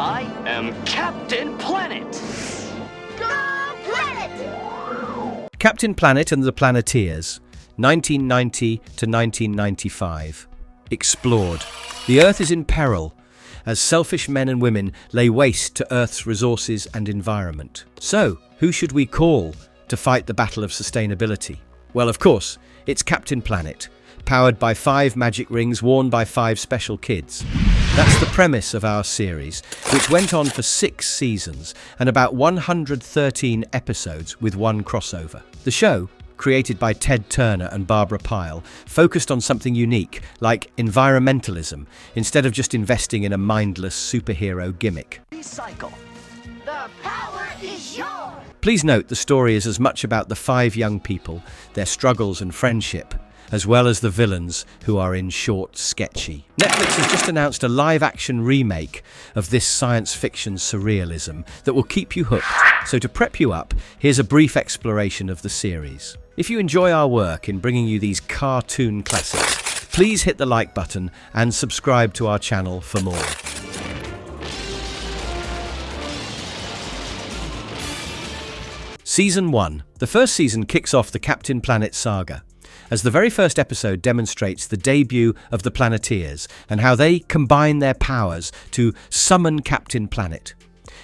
I am Captain Planet! Go Planet! Captain Planet and the Planeteers, 1990 to 1995. Explored. The Earth is in peril as selfish men and women lay waste to Earth's resources and environment. So, who should we call to fight the battle of sustainability? Well, of course, it's Captain Planet, powered by 5 magic rings worn by 5 special kids. That's the premise of our series, which went on for 6 seasons and about 113 episodes with 1 crossover. The show, created by Ted Turner and Barbara Pyle, focused on something unique, like environmentalism, instead of just investing in a mindless superhero gimmick. Recycle. The power is yours! Please note the story is as much about the 5 young people, their struggles and friendship, as well as the villains who are in short, sketchy. Netflix has just announced a live-action remake of this science fiction surrealism that will keep you hooked. So to prep you up, here's a brief exploration of the series. If you enjoy our work in bringing you these cartoon classics, please hit the like button and subscribe to our channel for more. Season 1. The first season kicks off the Captain Planet saga, as the very first episode demonstrates the debut of the Planeteers and how they combine their powers to summon Captain Planet.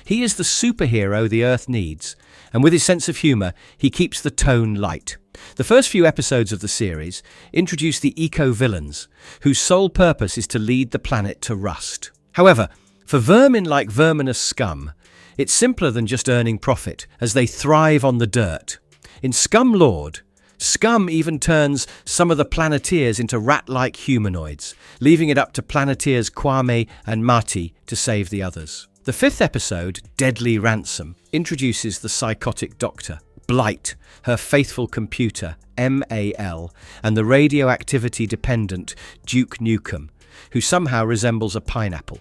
He is the superhero the Earth needs, and with his sense of humour, he keeps the tone light. The first few episodes of the series introduce the eco-villains, whose sole purpose is to lead the planet to rust. However, for vermin like verminous scum, it's simpler than just earning profit, as they thrive on the dirt. In Scum Lord, Scum even turns some of the Planeteers into rat-like humanoids, leaving it up to Planeteers Kwame and Marty to save the others. The 5th episode, Deadly Ransom, introduces the psychotic doctor, Blight, her faithful computer, MAL, and the radioactivity-dependent Duke Nukem, who somehow resembles a pineapple.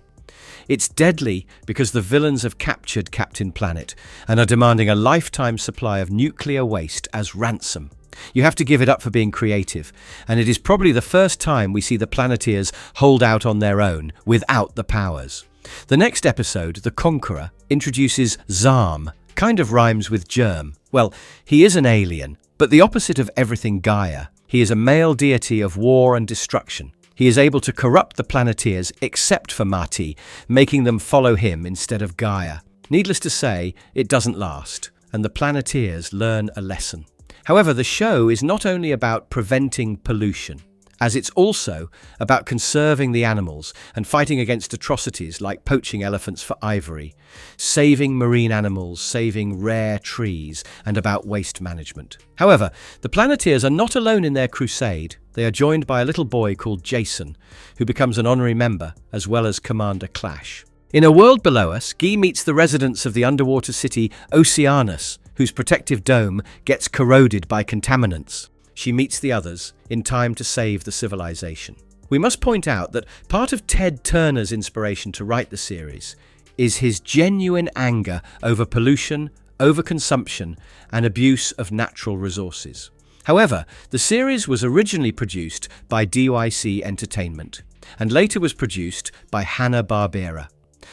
It's deadly because the villains have captured Captain Planet and are demanding a lifetime supply of nuclear waste as ransom. You have to give it up for being creative, and it is probably the first time we see the Planeteers hold out on their own without the powers. The next episode, The Conqueror, introduces Zarm, kind of rhymes with germ. Well, he is an alien, but the opposite of everything Gaia. He is a male deity of war and destruction. He is able to corrupt the Planeteers except for Marty, making them follow him instead of Gaia. Needless to say, it doesn't last, and the Planeteers learn a lesson. However, the show is not only about preventing pollution, as it's also about conserving the animals and fighting against atrocities like poaching elephants for ivory, saving marine animals, saving rare trees, and about waste management. However, the Planeteers are not alone in their crusade. They are joined by a little boy called Jason, who becomes an honorary member, as well as Commander Clash. In a world below us, Guy meets the residents of the underwater city Oceanus, whose protective dome gets corroded by contaminants. She meets the others in time to save the civilization. We must point out that part of Ted Turner's inspiration to write the series is his genuine anger over pollution, overconsumption, and abuse of natural resources. However, the series was originally produced by DYC Entertainment and later was produced by Hanna-Barbera.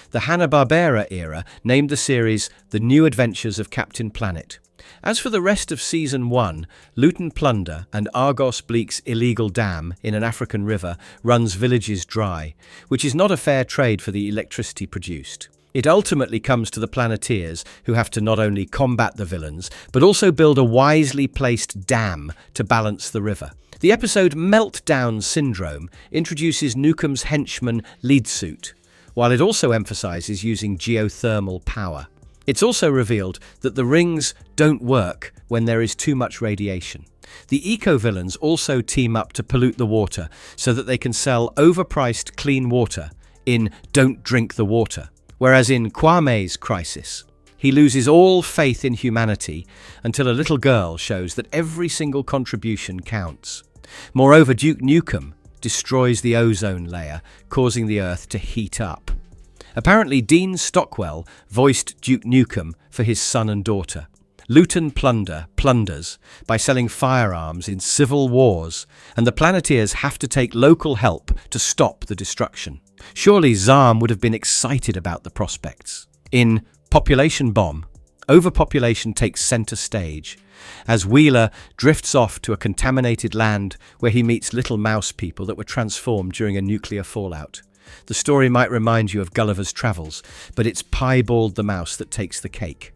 The Hanna-Barbera era named the series The New Adventures of Captain Planet. As for the rest of Season 1, loot and plunder and Argos Bleak's illegal dam in an African river runs villages dry, which is not a fair trade for the electricity produced. It ultimately comes to the Planeteers, who have to not only combat the villains, but also build a wisely placed dam to balance the river. The episode Meltdown Syndrome introduces Nukem's henchman Lead Suit, while it also emphasizes using geothermal power. It's also revealed that the rings don't work when there is too much radiation. The eco-villains also team up to pollute the water so that they can sell overpriced clean water in Don't Drink the Water. Whereas in Kwame's crisis, he loses all faith in humanity until a little girl shows that every single contribution counts. Moreover, Duke Nukem destroys the ozone layer, causing the Earth to heat up. Apparently, Dean Stockwell voiced Duke Nukem for his son and daughter. Loot and plunder plunders by selling firearms in civil wars, and the Planeteers have to take local help to stop the destruction. Surely Zam would have been excited about the prospects. In Population Bomb, overpopulation takes center stage as Wheeler drifts off to a contaminated land where he meets little mouse people that were transformed during a nuclear fallout. The story might remind you of Gulliver's Travels, but it's Piebald the mouse that takes the cake.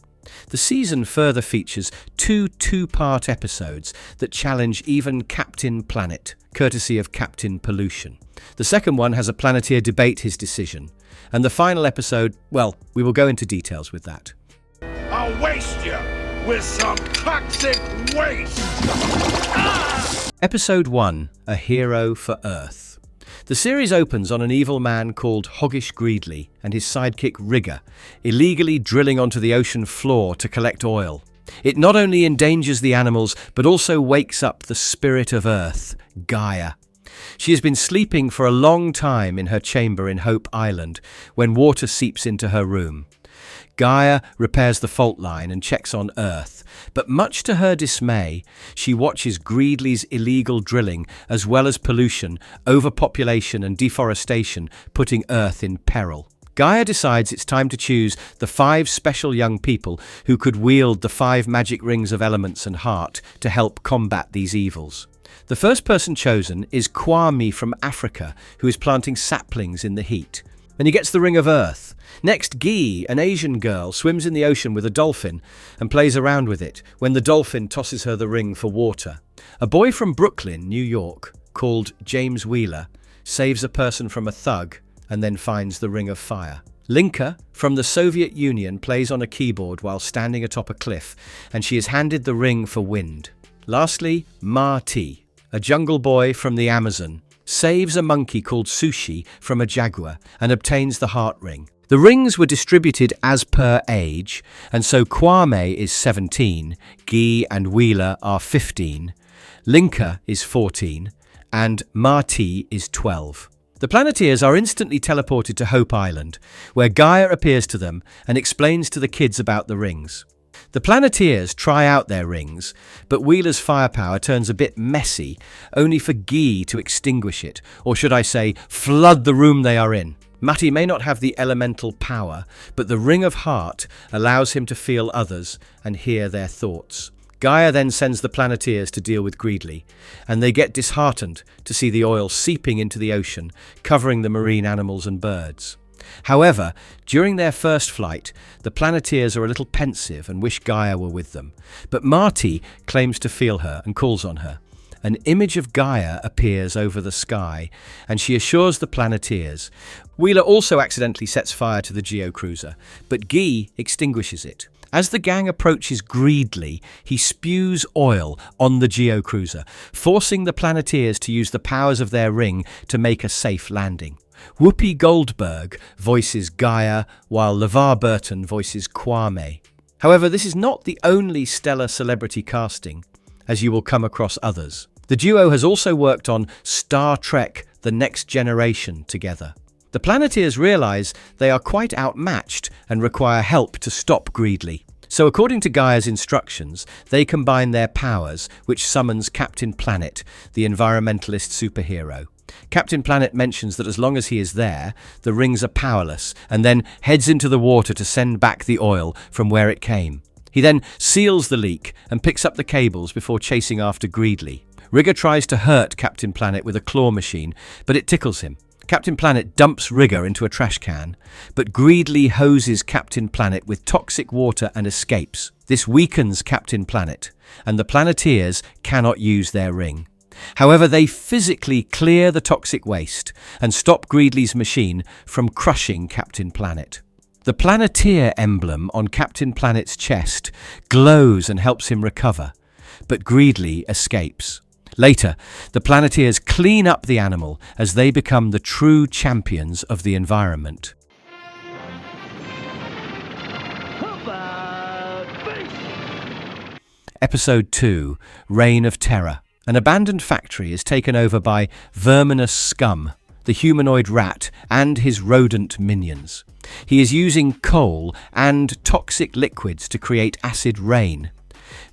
The season further features two-part episodes that challenge even Captain Planet, courtesy of Captain Pollution. The second one has a Planeteer debate his decision, and the final episode, well, we will go into details with that. I'll waste you with some toxic waste! Episode 1, A Hero for Earth. The series opens on an evil man called Hoggish Greedley and his sidekick Rigger, illegally drilling onto the ocean floor to collect oil. It not only endangers the animals, but also wakes up the spirit of Earth, Gaia. She has been sleeping for a long time in her chamber in Hope Island when water seeps into her room. Gaia repairs the fault line and checks on Earth, but much to her dismay, she watches Greedley's illegal drilling as well as pollution, overpopulation and deforestation putting Earth in peril. Gaia decides it's time to choose the 5 special young people who could wield the 5 magic rings of elements and heart to help combat these evils. The first person chosen is Kwame from Africa, who is planting saplings in the heat, and he gets the Ring of Earth. Next, Guy, an Asian girl, swims in the ocean with a dolphin and plays around with it when the dolphin tosses her the ring for water. A boy from Brooklyn, New York, called James Wheeler, saves a person from a thug and then finds the Ring of Fire. Linka, from the Soviet Union, plays on a keyboard while standing atop a cliff, and she is handed the ring for wind. Lastly, Ma-Ti, a jungle boy from the Amazon, saves a monkey called Sushi from a jaguar and obtains the heart ring. The rings were distributed as per age, and so Kwame is 17, Guy and Wheeler are 15, Linka is 14, and Ma-Ti is 12. The Planeteers are instantly teleported to Hope Island, where Gaia appears to them and explains to the kids about the rings. The Planeteers try out their rings, but Wheeler's firepower turns a bit messy, only for Guy to extinguish it, or should I say, flood the room they are in. Matty may not have the elemental power, but the Ring of Heart allows him to feel others and hear their thoughts. Gaia then sends the Planeteers to deal with Greedley, and they get disheartened to see the oil seeping into the ocean, covering the marine animals and birds. However, during their first flight, the Planeteers are a little pensive and wish Gaia were with them, but Marty claims to feel her and calls on her. An image of Gaia appears over the sky, and she assures the Planeteers. Wheeler also accidentally sets fire to the geocruiser, but Guy extinguishes it. As the gang approaches Greedley, he spews oil on the geocruiser, forcing the Planeteers to use the powers of their ring to make a safe landing. Whoopi Goldberg voices Gaia, while LeVar Burton voices Kwame. However, this is not the only stellar celebrity casting, as you will come across others. The duo has also worked on Star Trek: The Next Generation together. The Planeteers realise they are quite outmatched and require help to stop Greedley. So according to Gaia's instructions, they combine their powers, which summons Captain Planet, the environmentalist superhero. Captain Planet mentions that as long as he is there, the rings are powerless, and then heads into the water to send back the oil from where it came. He then seals the leak and picks up the cables before chasing after Greedley. Rigger tries to hurt Captain Planet with a claw machine, but it tickles him. Captain Planet dumps Rigger into a trash can, but Greedley hoses Captain Planet with toxic water and escapes. This weakens Captain Planet, and the Planeteers cannot use their ring. However, they physically clear the toxic waste and stop Greedley's machine from crushing Captain Planet. The Planeteer emblem on Captain Planet's chest glows and helps him recover, but Greedley escapes. Later, the Planeteers clean up the animal as they become the true champions of the environment. Episode 2, Reign of Terror. An abandoned factory is taken over by verminous scum, the humanoid rat, and his rodent minions. He is using coal and toxic liquids to create acid rain.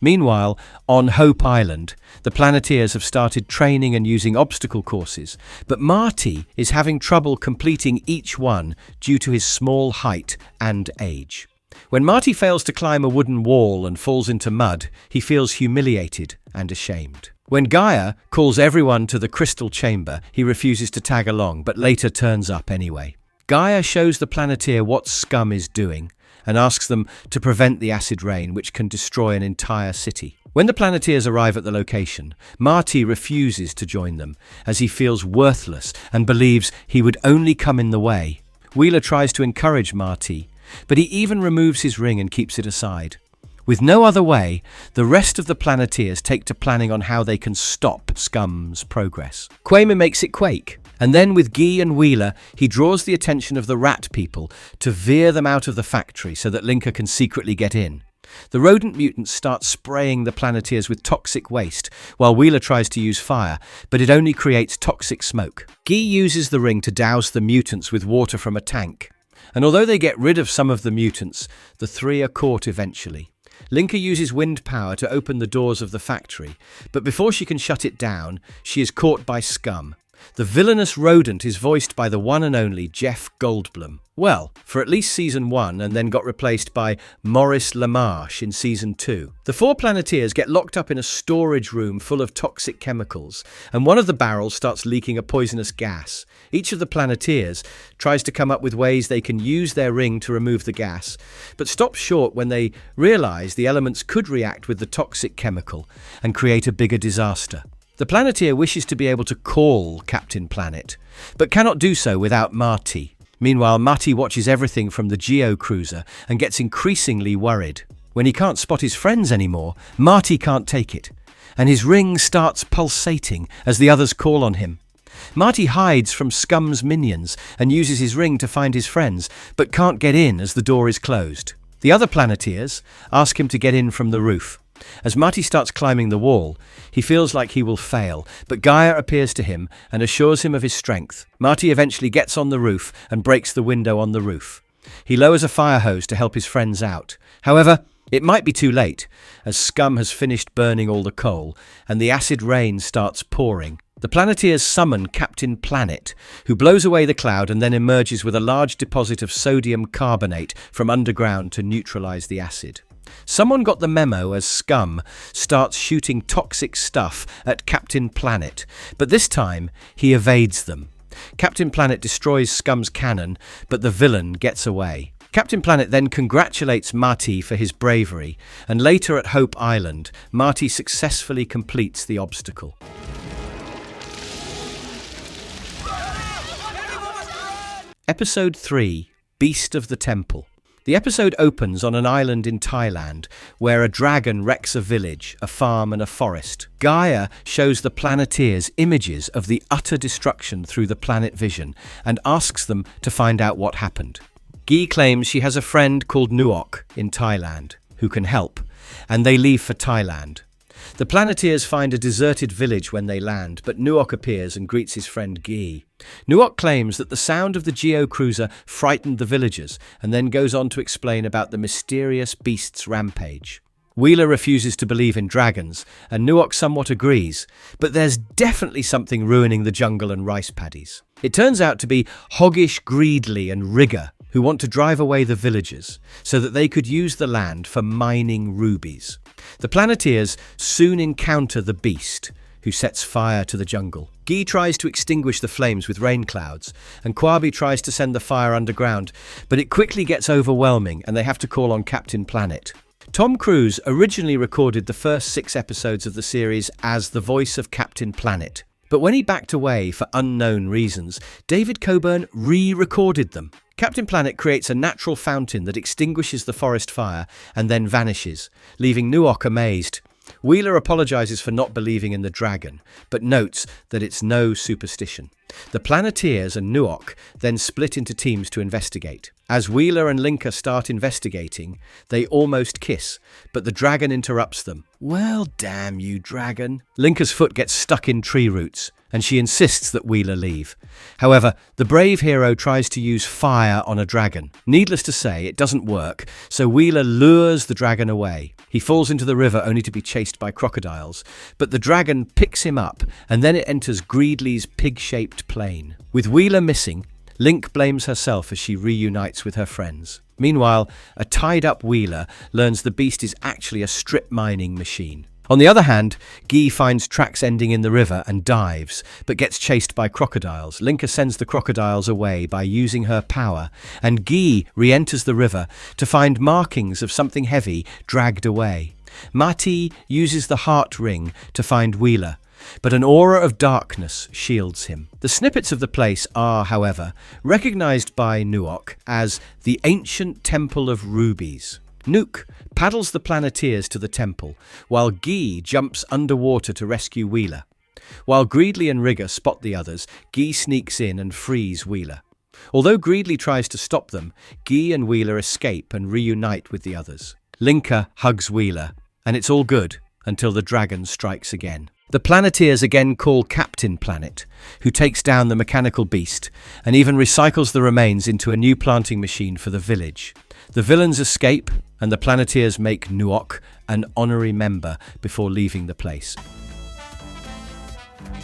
Meanwhile, on Hope Island, the Planeteers have started training and using obstacle courses, but Marty is having trouble completing each one due to his small height and age. When Marty fails to climb a wooden wall and falls into mud, he feels humiliated and ashamed. When Gaia calls everyone to the crystal chamber, he refuses to tag along, but later turns up anyway. Gaia shows the Planeteer what Scum is doing and asks them to prevent the acid rain, which can destroy an entire city. When the Planeteers arrive at the location, Marty refuses to join them, as he feels worthless and believes he would only come in the way. Wheeler tries to encourage Marty, but he even removes his ring and keeps it aside. With no other way, the rest of the Planeteers take to planning on how they can stop Scum's progress. Quamer makes it quake, and then with Guy and Wheeler, he draws the attention of the rat people to veer them out of the factory so that Linka can secretly get in. The rodent mutants start spraying the Planeteers with toxic waste, while Wheeler tries to use fire, but it only creates toxic smoke. Guy uses the ring to douse the mutants with water from a tank. And although they get rid of some of the mutants, the three are caught eventually. Linka uses wind power to open the doors of the factory, but before she can shut it down, she is caught by Scum. The villainous rodent is voiced by the one and only Jeff Goldblum. Well, for at least season 1, and then got replaced by Maurice LaMarche in season 2. The 4 Planeteers get locked up in a storage room full of toxic chemicals, and one of the barrels starts leaking a poisonous gas. Each of the Planeteers tries to come up with ways they can use their ring to remove the gas, but stops short when they realize the elements could react with the toxic chemical and create a bigger disaster. The Planeteer wishes to be able to call Captain Planet, but cannot do so without Marty. Meanwhile, Marty watches everything from the Geo-cruiser and gets increasingly worried. When he can't spot his friends anymore, Marty can't take it, and his ring starts pulsating as the others call on him. Marty hides from Scum's minions and uses his ring to find his friends, but can't get in as the door is closed. The other Planeteers ask him to get in from the roof. As Marty starts climbing the wall, he feels like he will fail, but Gaia appears to him and assures him of his strength. Marty eventually gets on the roof and breaks the window on the roof. He lowers a fire hose to help his friends out. However, it might be too late, as Scum has finished burning all the coal, and the acid rain starts pouring. The Planeteers summon Captain Planet, who blows away the cloud and then emerges with a large deposit of sodium carbonate from underground to neutralize the acid. Someone got the memo as Scum starts shooting toxic stuff at Captain Planet, but this time he evades them. Captain Planet destroys Scum's cannon, but the villain gets away. Captain Planet then congratulates Marty for his bravery, and later at Hope Island, Marty successfully completes the obstacle. Episode 3, Beast of the Temple. The episode opens on an island in Thailand, where a dragon wrecks a village, a farm and a forest. Gaia shows the Planeteers images of the utter destruction through the planet vision and asks them to find out what happened. Guy claims she has a friend called Nuok in Thailand who can help, and they leave for Thailand. The Planeteers find a deserted village when they land, but Nuok appears and greets his friend Guy. Nuok claims that the sound of the Geo-cruiser frightened the villagers, and then goes on to explain about the mysterious beast's rampage. Wheeler refuses to believe in dragons, and Nuok somewhat agrees, but there's definitely something ruining the jungle and rice paddies. It turns out to be Hoggish Greedley and Rigger, who want to drive away the villagers so that they could use the land for mining rubies. The Planeteers soon encounter the beast, who sets fire to the jungle. Guy tries to extinguish the flames with rain clouds, and Kwabi tries to send the fire underground, but it quickly gets overwhelming and they have to call on Captain Planet. Tom Cruise originally recorded the first 6 episodes of the series as the voice of Captain Planet, but when he backed away for unknown reasons, David Coburn re-recorded them. Captain Planet creates a natural fountain that extinguishes the forest fire and then vanishes, leaving Nuok amazed. Wheeler apologizes for not believing in the dragon, but notes that it's no superstition. The Planeteers and Nuok then split into teams to investigate. As Wheeler and Linka start investigating, they almost kiss, but the dragon interrupts them. "Well, damn you, dragon." Linka's foot gets stuck in tree roots, and she insists that Wheeler leave. However, the brave hero tries to use fire on a dragon. Needless to say, it doesn't work, so Wheeler lures the dragon away. He falls into the river only to be chased by crocodiles, but the dragon picks him up, and then it enters Greedley's pig-shaped plane. With Wheeler missing, Link blames herself as she reunites with her friends. Meanwhile, a tied-up Wheeler learns the beast is actually a strip mining machine. On the other hand, Guy finds tracks ending in the river and dives, but gets chased by crocodiles. Linka sends the crocodiles away by using her power, and Guy re-enters the river to find markings of something heavy dragged away. Mati uses the heart ring to find Wheeler, but an aura of darkness shields him. The snippets of the place are, however, recognized by Nuok as the Ancient Temple of Rubies. Nuke paddles the Planeteers to the temple, while Guy jumps underwater to rescue Wheeler. While Greedley and Rigger spot the others, Guy sneaks in and frees Wheeler. Although Greedley tries to stop them, Guy and Wheeler escape and reunite with the others. Linka hugs Wheeler, and it's all good until the dragon strikes again. The Planeteers again call Captain Planet, who takes down the mechanical beast and even recycles the remains into a new planting machine for the village. The villains escape, and the Planeteers make Nuok an honorary member before leaving the place.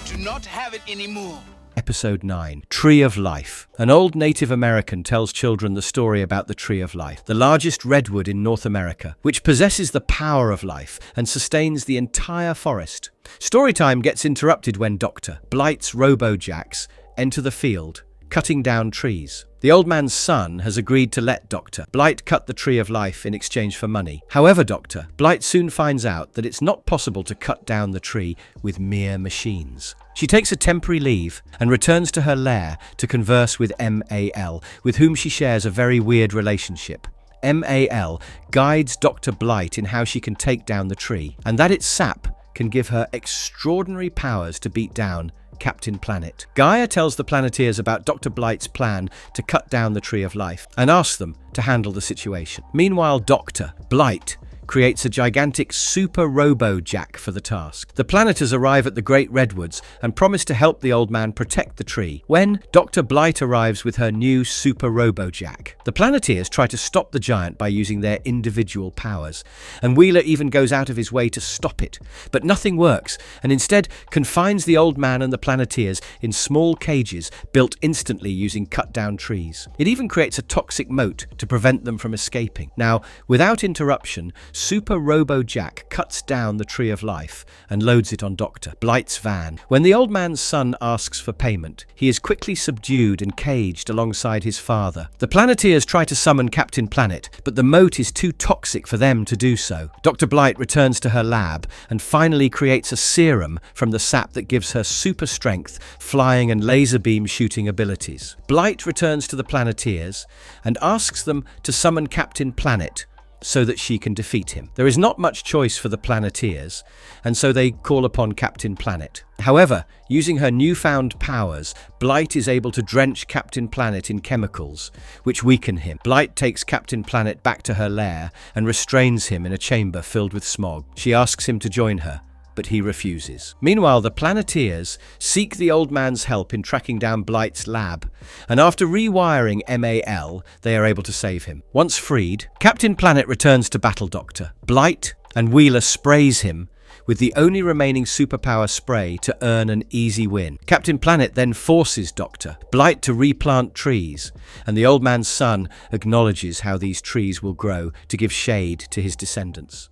Do not have it anymore. Episode 9, Tree of Life. An old Native American tells children the story about the Tree of Life, the largest redwood in North America, which possesses the power of life and sustains the entire forest. Storytime gets interrupted when Dr. Blight's Robo-Jacks enter the field, cutting down trees. The old man's son has agreed to let Dr. Blight cut the Tree of Life in exchange for money. However, Dr. Blight soon finds out that it's not possible to cut down the tree with mere machines. She takes a temporary leave and returns to her lair to converse with Mal, with whom she shares a very weird relationship. Mal guides Dr. Blight in how she can take down the tree, and that its sap can give her extraordinary powers to beat down Captain Planet. Gaia tells the Planeteers about Dr. Blight's plan to cut down the Tree of Life and asks them to handle the situation. Meanwhile, Dr. Blight creates a gigantic super robo-jack for the task. The Planeteers arrive at the Great Redwoods and promise to help the old man protect the tree. When Dr. Blight arrives with her new super robo-jack, the Planeteers try to stop the giant by using their individual powers, and Wheeler even goes out of his way to stop it. But nothing works, and instead confines the old man and the Planeteers in small cages built instantly using cut-down trees. It even creates a toxic moat to prevent them from escaping. Now, without interruption, Super Robo-Jack cuts down the Tree of Life and loads it on Dr. Blight's van. When the old man's son asks for payment, he is quickly subdued and caged alongside his father. The Planeteers try to summon Captain Planet, but the moat is too toxic for them to do so. Dr. Blight returns to her lab and finally creates a serum from the sap that gives her super strength, flying and laser beam shooting abilities. Blight returns to the Planeteers and asks them to summon Captain Planet so that she can defeat him. There is not much choice for the Planeteers, and so they call upon Captain Planet. However, using her newfound powers, Blight is able to drench Captain Planet in chemicals, which weaken him. Blight takes Captain Planet back to her lair and restrains him in a chamber filled with smog. She asks him to join her, but he refuses. Meanwhile, the Planeteers seek the old man's help in tracking down Blight's lab, and after rewiring Mal, they are able to save him. Once freed, Captain Planet returns to battle Dr. Blight, and Wheeler sprays him with the only remaining superpower spray to earn an easy win. Captain Planet then forces Dr. Blight to replant trees, and the old man's son acknowledges how these trees will grow to give shade to his descendants.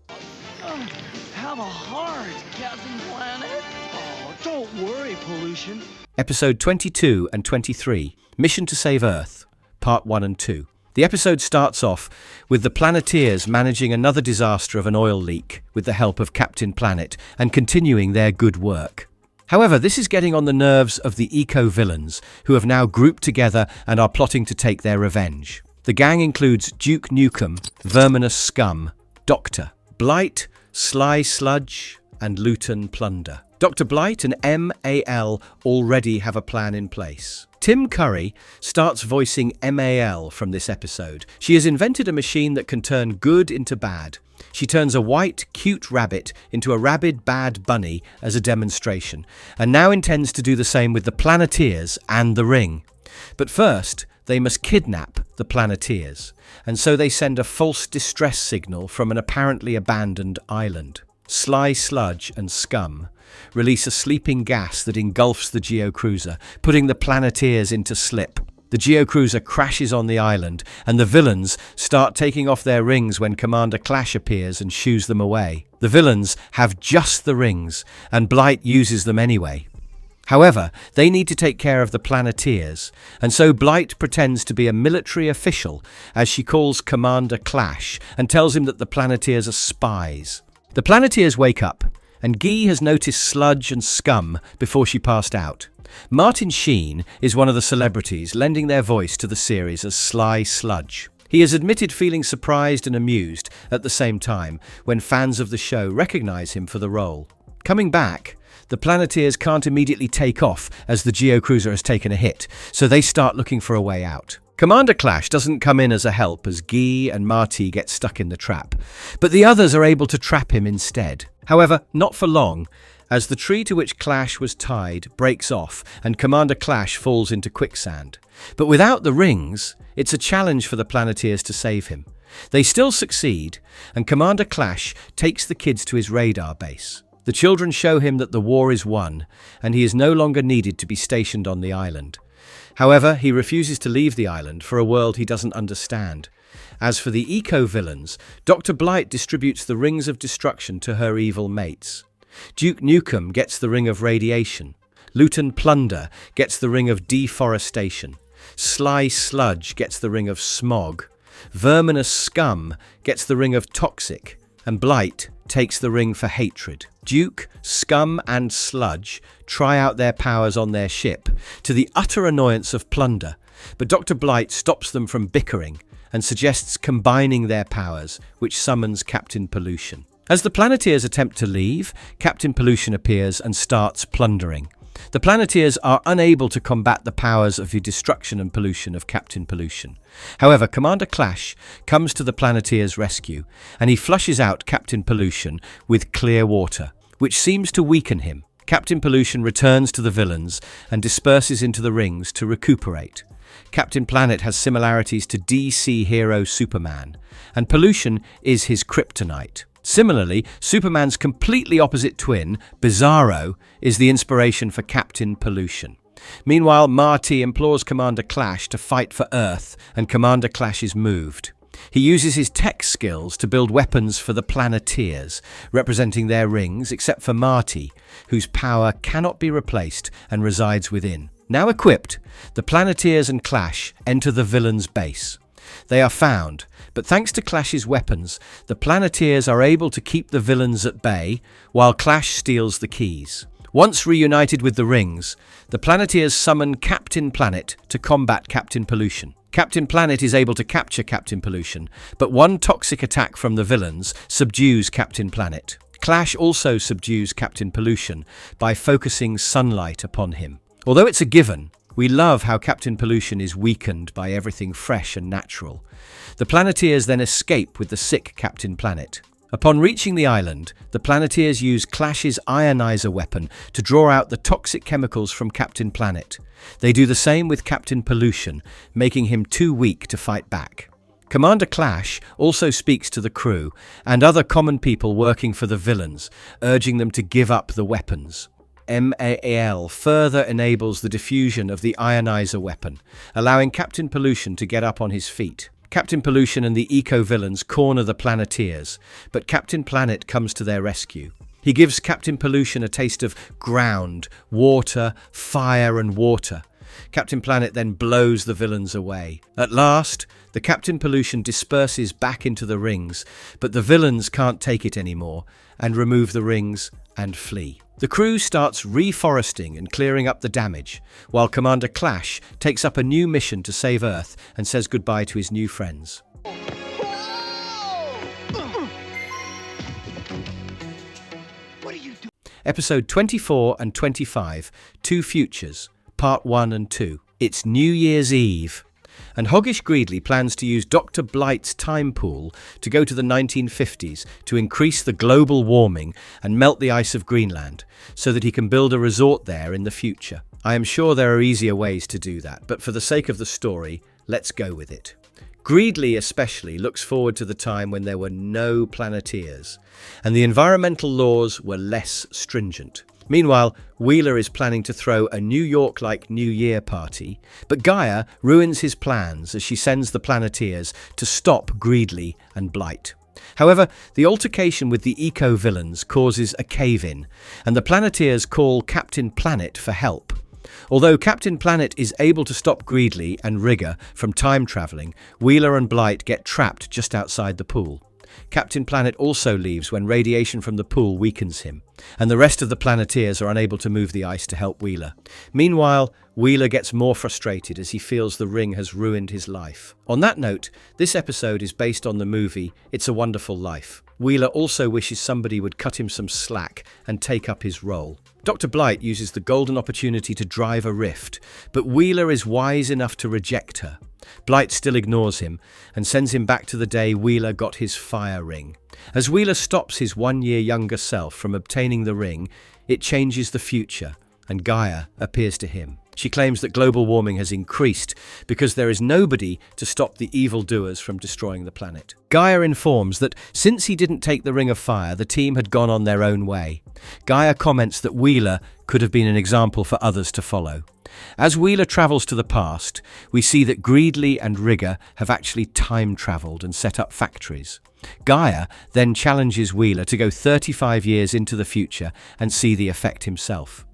Have a heart, Captain Planet. Oh, don't worry, pollution. Episode 22 and 23, Mission to Save Earth, Part 1 and 2. The episode starts off with the Planeteers managing another disaster of an oil leak with the help of Captain Planet and continuing their good work. However, this is getting on the nerves of the eco-villains, who have now grouped together and are plotting to take their revenge. The gang includes Duke Nukem, Verminous Scum, Dr. Blight, Sly Sludge, and Luton Plunder. Dr. Blight and Mal already have a plan in place. Tim Curry starts voicing Mal from this episode. She has invented a machine that can turn good into bad. She turns a white, cute rabbit into a rabid, bad bunny as a demonstration, and now intends to do the same with the Planeteers and the ring. But first, they must kidnap the Planeteers, and so they send a false distress signal from an apparently abandoned island. Sly Sludge and Scum release a sleeping gas that engulfs the geocruiser, putting the Planeteers into slip. The geocruiser crashes on the island, and the villains start taking off their rings when Commander Clash appears and shoos them away. The villains have just the rings, and Blight uses them anyway. However, they need to take care of the Planeteers, and so Blight pretends to be a military official as she calls Commander Clash and tells him that the Planeteers are spies. The Planeteers wake up, and Guy has noticed Sludge and Scum before she passed out. Martin Sheen is one of the celebrities lending their voice to the series as Sly Sludge. He has admitted feeling surprised and amused at the same time when fans of the show recognise him for the role. Coming back, the Planeteers can't immediately take off as the geocruiser has taken a hit, so they start looking for a way out. Commander Clash doesn't come in as a help as Guy and Marty get stuck in the trap, but the others are able to trap him instead. However, not for long, as the tree to which Clash was tied breaks off and Commander Clash falls into quicksand. But without the rings, it's a challenge for the Planeteers to save him. They still succeed, and Commander Clash takes the kids to his radar base. The children show him that the war is won, and he is no longer needed to be stationed on the island. However, he refuses to leave the island for a world he doesn't understand. As for the eco-villains, Dr. Blight distributes the Rings of Destruction to her evil mates. Duke Nukem gets the Ring of Radiation. Luton Plunder gets the Ring of Deforestation. Sly Sludge gets the Ring of Smog. Verminous Scum gets the Ring of Toxic. And Blight takes the Ring for Hatred. Duke, Scum and Sludge try out their powers on their ship, to the utter annoyance of Plunder, but Dr. Blight stops them from bickering and suggests combining their powers, which summons Captain Pollution. As the Planeteers attempt to leave, Captain Pollution appears and starts plundering. The Planeteers are unable to combat the powers of the destruction and pollution of Captain Pollution. However, Commander Clash comes to the Planeteers' rescue, and he flushes out Captain Pollution with clear water, which seems to weaken him. Captain Pollution returns to the villains and disperses into the rings to recuperate. Captain Planet has similarities to DC hero Superman, and pollution is his kryptonite. Similarly, Superman's completely opposite twin, Bizarro, is the inspiration for Captain Pollution. Meanwhile, Marty implores Commander Clash to fight for Earth, and Commander Clash is moved. He uses his tech skills to build weapons for the Planeteers, representing their rings, except for Marty, whose power cannot be replaced and resides within. Now equipped, the Planeteers and Clash enter the villains' base. They are found, but thanks to Clash's weapons, the Planeteers are able to keep the villains at bay, while Clash steals the keys. Once reunited with the rings, the Planeteers summon Captain Planet to combat Captain Pollution. Captain Planet is able to capture Captain Pollution, but one toxic attack from the villains subdues Captain Planet. Clash also subdues Captain Pollution by focusing sunlight upon him. Although it's a given, we love how Captain Pollution is weakened by everything fresh and natural. The Planeteers then escape with the sick Captain Planet. Upon reaching the island, the Planeteers use Clash's ionizer weapon to draw out the toxic chemicals from Captain Planet. They do the same with Captain Pollution, making him too weak to fight back. Commander Clash also speaks to the crew and other common people working for the villains, urging them to give up the weapons. MAL further enables the diffusion of the ionizer weapon, allowing Captain Pollution to get up on his feet. Captain Pollution and the eco-villains corner the Planeteers, but Captain Planet comes to their rescue. He gives Captain Pollution a taste of ground, water, fire and water. Captain Planet then blows the villains away. At last, the Captain Pollution disperses back into the rings, but the villains can't take it anymore and remove the rings and flee. The crew starts reforesting and clearing up the damage, while Commander Clash takes up a new mission to save Earth and says goodbye to his new friends. Episode 24 and 25, Two Futures, Part 1 and 2. It's New Year's Eve. and Hoggish Greedley plans to use Dr. Blight's time pool to go to the 1950s to increase the global warming and melt the ice of Greenland so that he can build a resort there in the future. I am sure there are easier ways to do that, but for the sake of the story, let's go with it. Greedley especially looks forward to the time when there were no Planeteers, and the environmental laws were less stringent. Meanwhile, Wheeler is planning to throw a New York-like New Year party, but Gaia ruins his plans as she sends the Planeteers to stop Greedley and Blight. However, the altercation with the eco-villains causes a cave-in, and the Planeteers call Captain Planet for help. Although Captain Planet is able to stop Greedley and Rigger from time travelling, Wheeler and Blight get trapped just outside the pool. Captain Planet also leaves when radiation from the pool weakens him, and the rest of the Planeteers are unable to move the ice to help Wheeler. Meanwhile, Wheeler gets more frustrated as he feels the ring has ruined his life. On that note, this episode is based on the movie It's a Wonderful Life. Wheeler also wishes somebody would cut him some slack and take up his role. Dr. Blight uses the golden opportunity to drive a rift, but Wheeler is wise enough to reject her. Blight still ignores him and sends him back to the day Wheeler got his fire ring. As Wheeler stops his 1 year younger self from obtaining the ring, it changes the future, and Gaia appears to him. She claims that global warming has increased because there is nobody to stop the evildoers from destroying the planet. Gaia informs that since he didn't take the Ring of Fire, the team had gone on their own way. Gaia comments that Wheeler could have been an example for others to follow. As Wheeler travels to the past, we see that Greedley and Rigger have actually time-travelled and set up factories. Gaia then challenges Wheeler to go 35 years into the future and see the effect himself.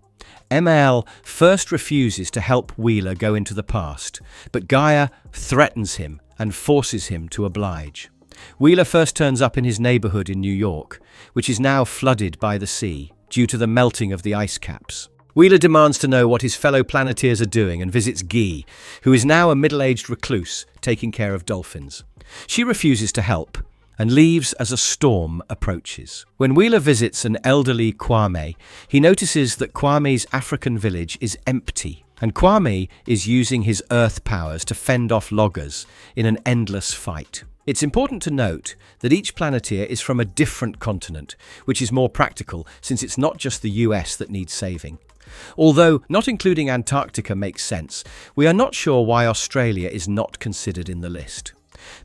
ML first refuses to help Wheeler go into the past, but Gaia threatens him and forces him to oblige. Wheeler first turns up in his neighbourhood in New York, which is now flooded by the sea due to the melting of the ice caps. Wheeler demands to know what his fellow Planeteers are doing and visits Guy, who is now a middle-aged recluse taking care of dolphins. She refuses to help and leaves as a storm approaches. When Wheeler visits an elderly Kwame, he notices that Kwame's African village is empty, and Kwame is using his earth powers to fend off loggers in an endless fight. It's important to note that each Planeteer is from a different continent, which is more practical since it's not just the US that needs saving. Although not including Antarctica makes sense, we are not sure why Australia is not considered in the list.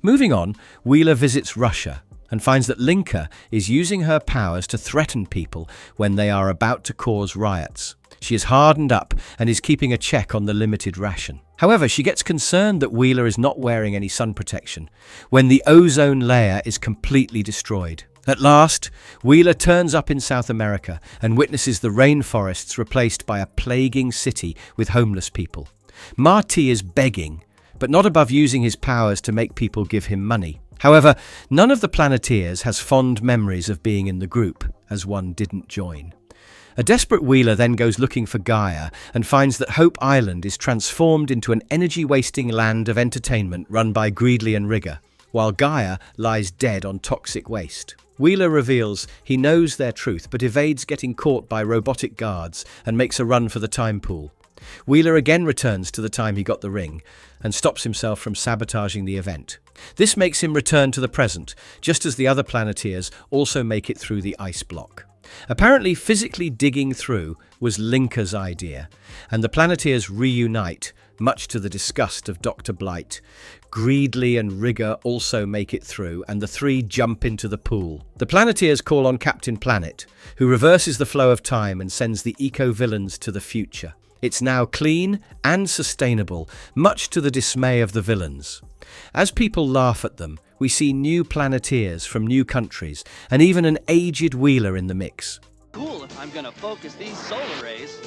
Moving on, Wheeler visits Russia and finds that Linka is using her powers to threaten people when they are about to cause riots. She is hardened up and is keeping a check on the limited ration. However, she gets concerned that Wheeler is not wearing any sun protection when the ozone layer is completely destroyed. At last, Wheeler turns up in South America and witnesses the rainforests replaced by a plaguing city with homeless people. Marty is begging, but not above using his powers to make people give him money. However, none of the Planeteers has fond memories of being in the group, as one didn't join. A desperate Wheeler then goes looking for Gaia and finds that Hope Island is transformed into an energy-wasting land of entertainment run by Greedley and Rigger, while Gaia lies dead on toxic waste. Wheeler reveals he knows their truth but evades getting caught by robotic guards and makes a run for the time pool. Wheeler again returns to the time he got the ring and stops himself from sabotaging the event. This makes him return to the present, just as the other Planeteers also make it through the ice block. Apparently, physically digging through was Linka's idea, and the Planeteers reunite, much to the disgust of Dr. Blight. Greedley and Rigger also make it through, and the three jump into the pool. The Planeteers call on Captain Planet, who reverses the flow of time and sends the eco-villains to the future. It's now clean and sustainable, much to the dismay of the villains. As people laugh at them, we see new Planeteers from new countries, and even an aged Wheeler in the mix. Cool if I'm gonna focus these solar rays.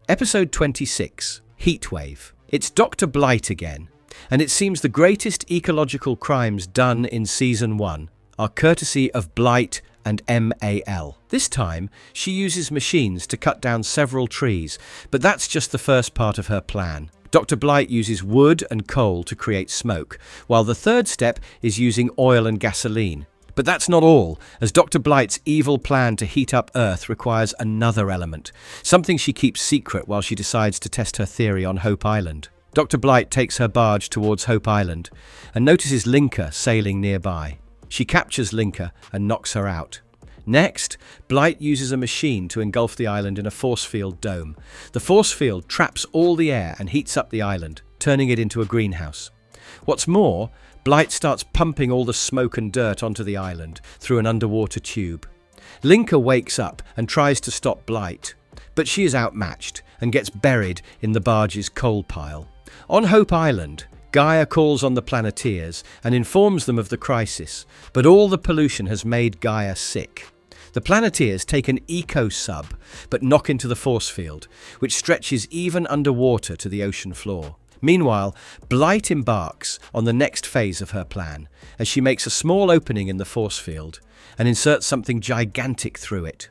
Episode 26, Heatwave. It's Dr. Blight again, and it seems the greatest ecological crimes done in Season 1 are courtesy of Blight and MAL. This time, she uses machines to cut down several trees, but that's just the first part of her plan. Dr. Blight uses wood and coal to create smoke, while the third step is using oil and gasoline. But that's not all, as Dr. Blight's evil plan to heat up Earth requires another element, something she keeps secret while she decides to test her theory on Hope Island. Dr. Blight takes her barge towards Hope Island and notices Linka sailing nearby. She captures Linka and knocks her out. Next, Blight uses a machine to engulf the island in a force field dome. The force field traps all the air and heats up the island, turning it into a greenhouse. What's more, Blight starts pumping all the smoke and dirt onto the island through an underwater tube. Linka wakes up and tries to stop Blight, but she is outmatched and gets buried in the barge's coal pile. On Hope Island, Gaia calls on the Planeteers and informs them of the crisis, but all the pollution has made Gaia sick. The Planeteers take an eco-sub, but knock into the force field, which stretches even underwater to the ocean floor. Meanwhile, Blight embarks on the next phase of her plan, as she makes a small opening in the force field and inserts something gigantic through it.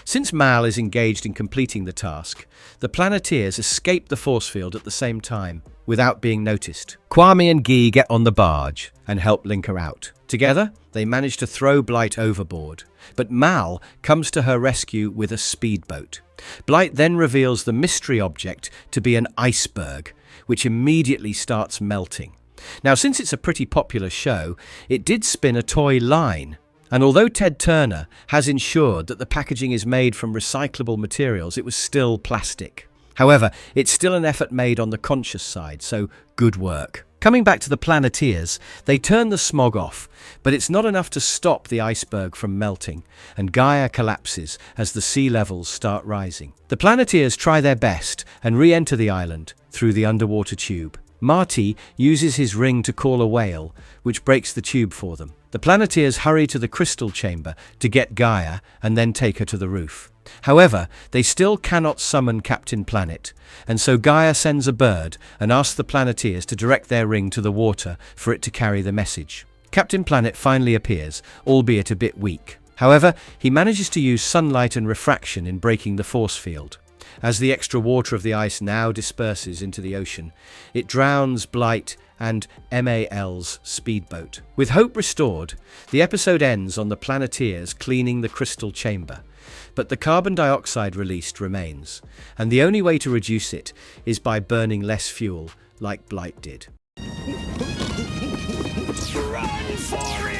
Since Mal is engaged in completing the task, the Planeteers escape the force field at the same time, without being noticed. Kwame and Guy get on the barge and help Linka out. Together, they manage to throw Blight overboard, but Mal comes to her rescue with a speedboat. Blight then reveals the mystery object to be an iceberg, which immediately starts melting. Now, since it's a pretty popular show, it did spin a toy line. And although Ted Turner has ensured that the packaging is made from recyclable materials, it was still plastic. However, it's still an effort made on the conscious side, so good work. Coming back to the Planeteers, they turn the smog off, but it's not enough to stop the iceberg from melting, and Gaia collapses as the sea levels start rising. The Planeteers try their best and re-enter the island through the underwater tube. Marty uses his ring to call a whale, which breaks the tube for them. The Planeteers hurry to the crystal chamber to get Gaia and then take her to the roof. However, they still cannot summon Captain Planet, and so Gaia sends a bird and asks the Planeteers to direct their ring to the water for it to carry the message. Captain Planet finally appears, albeit a bit weak. However, he manages to use sunlight and refraction in breaking the force field. As the extra water of the ice now disperses into the ocean, it drowns Blight and Mal's speedboat. With hope restored, the episode ends on the Planeteers cleaning the crystal chamber. But the carbon dioxide released remains, and the only way to reduce it is by burning less fuel, like Blight did. Run for it!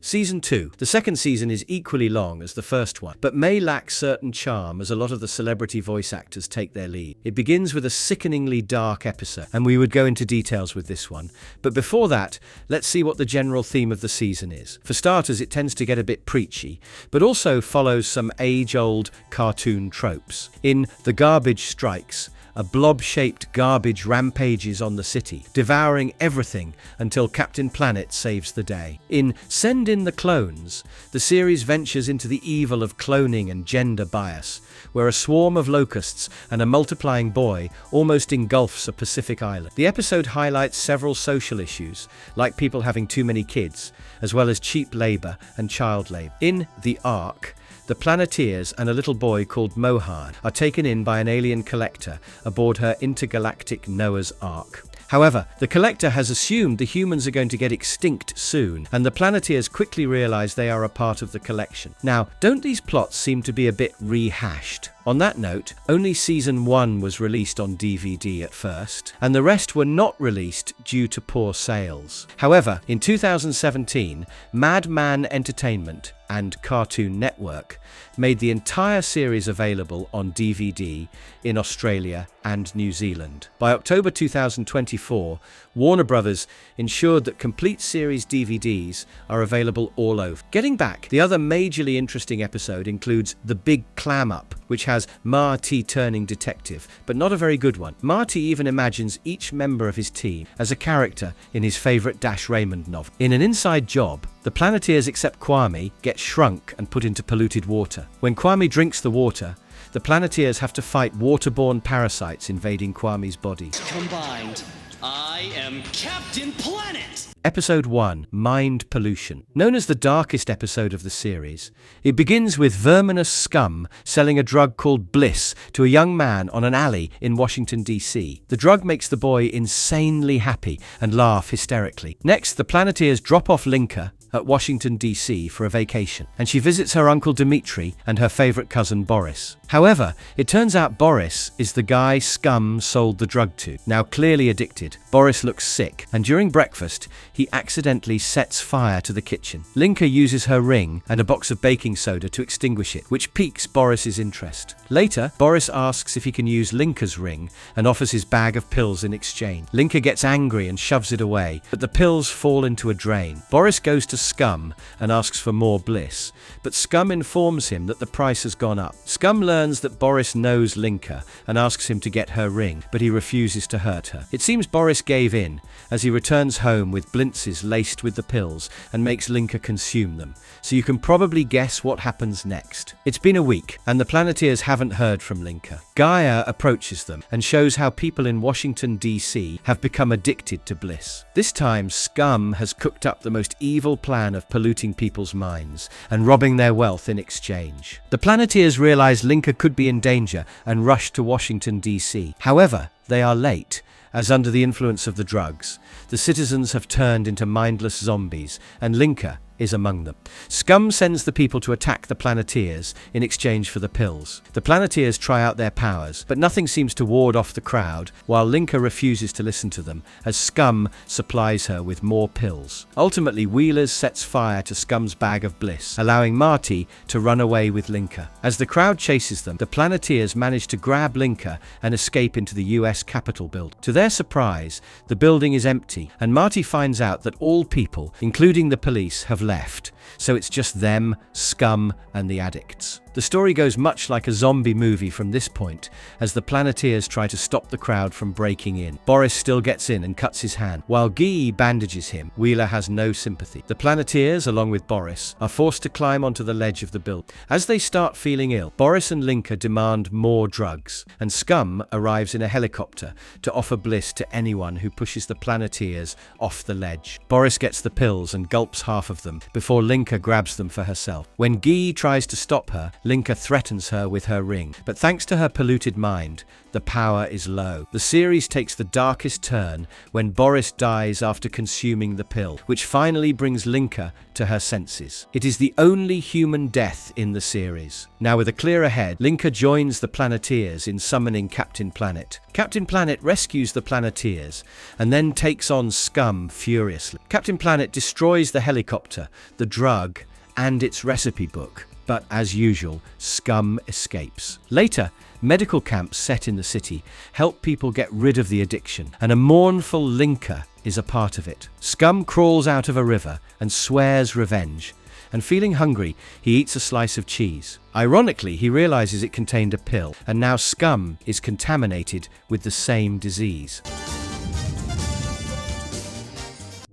Season 2. The second season is equally long as the first one, but may lack certain charm as a lot of the celebrity voice actors take their lead. It begins with a sickeningly dark episode, and we would go into details with this one. But before that, let's see what the general theme of the season is. For starters, it tends to get a bit preachy, but also follows some age-old cartoon tropes. In The Garbage Strikes, a blob-shaped garbage rampages on the city, devouring everything until Captain Planet saves the day. In Send in the Clones, the series ventures into the evil of cloning and gender bias, where a swarm of locusts and a multiplying boy almost engulfs a Pacific island. The episode highlights several social issues, like people having too many kids, as well as cheap labor and child labor. In The Ark, the Planeteers and a little boy called Mohan are taken in by an alien collector aboard her intergalactic Noah's Ark. However, the collector has assumed the humans are going to get extinct soon, and the Planeteers quickly realize they are a part of the collection. Now, don't these plots seem to be a bit rehashed? On that note, only Season 1 was released on DVD at first, and the rest were not released due to poor sales. However, in 2017, Madman Entertainment and Cartoon Network made the entire series available on DVD in Australia and New Zealand. By October 2024, Warner Brothers ensured that complete series DVDs are available all over. Getting back, the other majorly interesting episode includes The Big Clam Up, which has Marty turning detective, but not a very good one. Marty even imagines each member of his team as a character in his favourite Dash Raymond novel. In an inside job, the Planeteers, except Kwame, get shrunk and put into polluted water. When Kwame drinks the water, the Planeteers have to fight waterborne parasites invading Kwame's body. Combined, I am Captain Planet! Episode 1, Mind Pollution. Known as the darkest episode of the series, it begins with verminous scum selling a drug called Bliss to a young man on an alley in Washington, D.C. The drug makes the boy insanely happy and laugh hysterically. Next, the Planeteers drop off Linka at Washington, D.C. for a vacation, and she visits her uncle Dmitri and her favorite cousin Boris. However, it turns out Boris is the guy Scum sold the drug to. Now clearly addicted, Boris looks sick, and during breakfast, he accidentally sets fire to the kitchen. Linka uses her ring and a box of baking soda to extinguish it, which piques Boris's interest. Later, Boris asks if he can use Linka's ring and offers his bag of pills in exchange. Linka gets angry and shoves it away, but the pills fall into a drain. Boris goes to Scum and asks for more bliss, but Scum informs him that the price has gone up. Scum learns that Boris knows Linka and asks him to get her ring, but he refuses to hurt her. It seems Boris gave in, as he returns home with blintzes laced with the pills and makes Linka consume them. So you can probably guess what happens next. It's been a week, and the Planeteers haven't heard from Linka. Gaia approaches them and shows how people in Washington, D.C. have become addicted to bliss. This time, Scum has cooked up the most evil plan of polluting people's minds and robbing their wealth in exchange. The Planeteers realize Linka could be in danger and rush to Washington, D.C. However, they are late, as under the influence of the drugs, the citizens have turned into mindless zombies, and Linka is among them. Scum sends the people to attack the Planeteers in exchange for the pills. The Planeteers try out their powers, but nothing seems to ward off the crowd, while Linka refuses to listen to them, as Scum supplies her with more pills. Ultimately, Wheelers sets fire to Scum's bag of bliss, allowing Marty to run away with Linka. As the crowd chases them, the Planeteers manage to grab Linka and escape into the US Capitol building. To their surprise, the building is empty, and Marty finds out that all people, including the police, have left, so it's just them, Scum, and the addicts. The story goes much like a zombie movie from this point, as the Planeteers try to stop the crowd from breaking in. Boris still gets in and cuts his hand, while Guy bandages him. Wheeler has no sympathy. The Planeteers, along with Boris, are forced to climb onto the ledge of the building. As they start feeling ill, Boris and Linka demand more drugs, and Scum arrives in a helicopter to offer bliss to anyone who pushes the Planeteers off the ledge. Boris gets the pills and gulps half of them before Linka grabs them for herself. When Guy tries to stop her, Linka threatens her with her ring, but thanks to her polluted mind, the power is low. The series takes the darkest turn when Boris dies after consuming the pill, which finally brings Linka to her senses. It is the only human death in the series. Now with a clearer head, Linka joins the Planeteers in summoning Captain Planet. Captain Planet rescues the Planeteers and then takes on Scum furiously. Captain Planet destroys the helicopter, the drug, and its recipe book. But as usual, Scum escapes. Later, medical camps set in the city help people get rid of the addiction, and a mournful Linka is a part of it. Scum crawls out of a river and swears revenge, and feeling hungry, he eats a slice of cheese. Ironically, he realizes it contained a pill, and now Scum is contaminated with the same disease.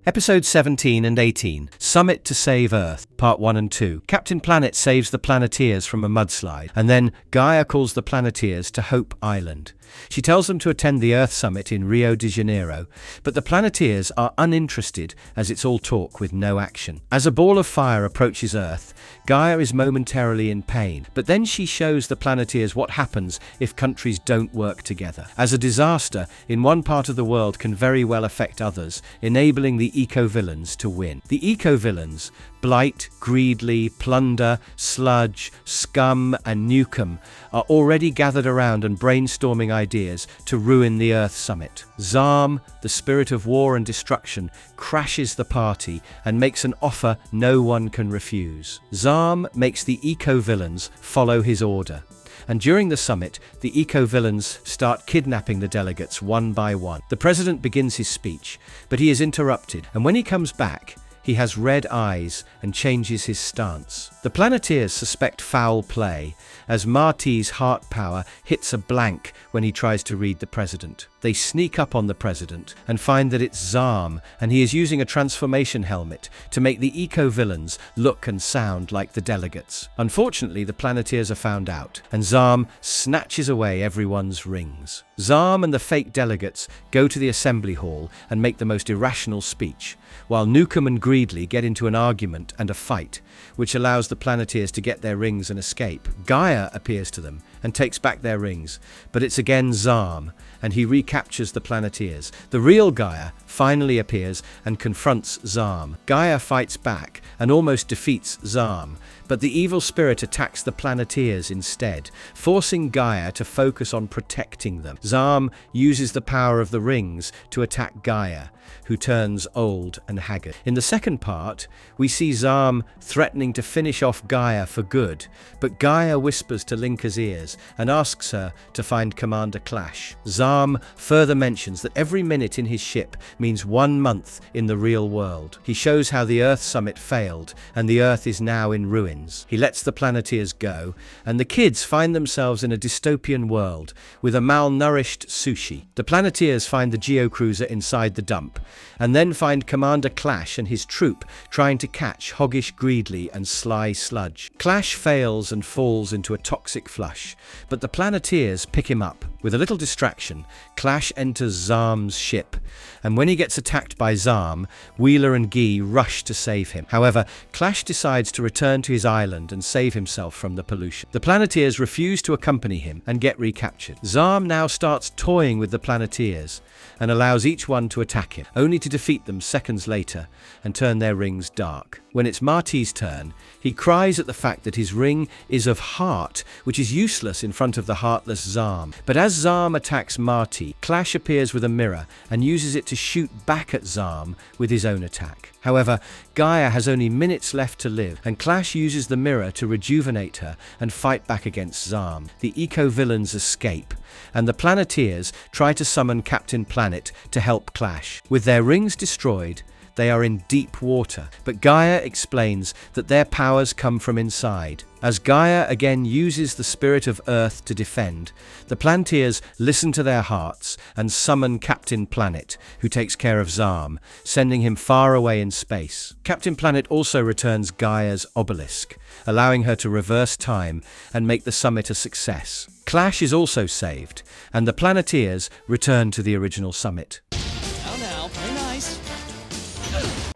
Episode 17 and 18, Summit to Save Earth, Part 1 and 2. Captain Planet saves the Planeteers from a mudslide, and then Gaia calls the Planeteers to Hope Island. She tells them to attend the Earth Summit in Rio de Janeiro, but the Planeteers are uninterested as it's all talk with no action. As a ball of fire approaches Earth, Gaia is momentarily in pain, but then she shows the Planeteers what happens if countries don't work together, as a disaster in one part of the world can very well affect others, enabling the eco-villains to win. The eco-villains, Blight, Greedly, Plunder, Sludge, Scum, and Nukem, are already gathered around and brainstorming ideas to ruin the Earth Summit. Zarm, the spirit of war and destruction, crashes the party and makes an offer no one can refuse. Zarm makes the eco-villains follow his order. And during the summit, the eco-villains start kidnapping the delegates one by one. The president begins his speech, but he is interrupted, and when he comes back, he has red eyes and changes his stance. The Planeteers suspect foul play, as Marty's heart power hits a blank when he tries to read the president. They sneak up on the president and find that it's Zarm, and he is using a transformation helmet to make the eco-villains look and sound like the delegates. Unfortunately, the Planeteers are found out, and Zarm snatches away everyone's rings. Zarm and the fake delegates go to the assembly hall and make the most irrational speech, while Nukem and Greedly get into an argument and a fight, which allows the Planeteers to get their rings and escape. Gaia appears to them and takes back their rings, but it's again Zarm, and he recaptures the Planeteers. The real Gaia finally appears and confronts Zam. Gaia fights back and almost defeats Zam, but the evil spirit attacks the Planeteers instead, forcing Gaia to focus on protecting them. Zam uses the power of the rings to attack Gaia, who turns old and haggard. In the second part, we see Zam threatening to finish off Gaia for good, but Gaia whispers to Linka's ears and asks her to find Commander Clash. Zam further mentions that every minute in his ship means 1 month in the real world. He shows how the Earth Summit failed and the Earth is now in ruins. He lets the Planeteers go, and the kids find themselves in a dystopian world with a malnourished Sushi. The Planeteers find the geocruiser inside the dump, and then find Commander Clash and his troop trying to catch Hoggish Greedley and Sly Sludge. Clash fails and falls into a toxic flush, but the Planeteers pick him up. With a little distraction, Clash enters Zam's ship, and when he gets attacked by Zam, Wheeler and Guy rush to save him. However, Clash decides to return to his island and save himself from the pollution. The Planeteers refuse to accompany him and get recaptured. Zam now starts toying with the Planeteers and allows each one to attack him, only to defeat them seconds later and turn their rings dark. When it's Marty's turn, he cries at the fact that his ring is of heart, which is useless in front of the heartless Zam. But as Zam attacks Marty, Clash appears with a mirror and uses it to shoot back at Zam with his own attack. However, Gaia has only minutes left to live, and Clash uses the mirror to rejuvenate her and fight back against Zam. The eco-villains escape, and the Planeteers try to summon Captain Planet to help Clash. With their rings destroyed, they are in deep water, but Gaia explains that their powers come from inside. As Gaia again uses the spirit of Earth to defend, the Planeteers listen to their hearts and summon Captain Planet, who takes care of Zam, sending him far away in space. Captain Planet also returns Gaia's obelisk, allowing her to reverse time and make the summit a success. Clash is also saved, and the Planeteers return to the original summit. Now, play nice.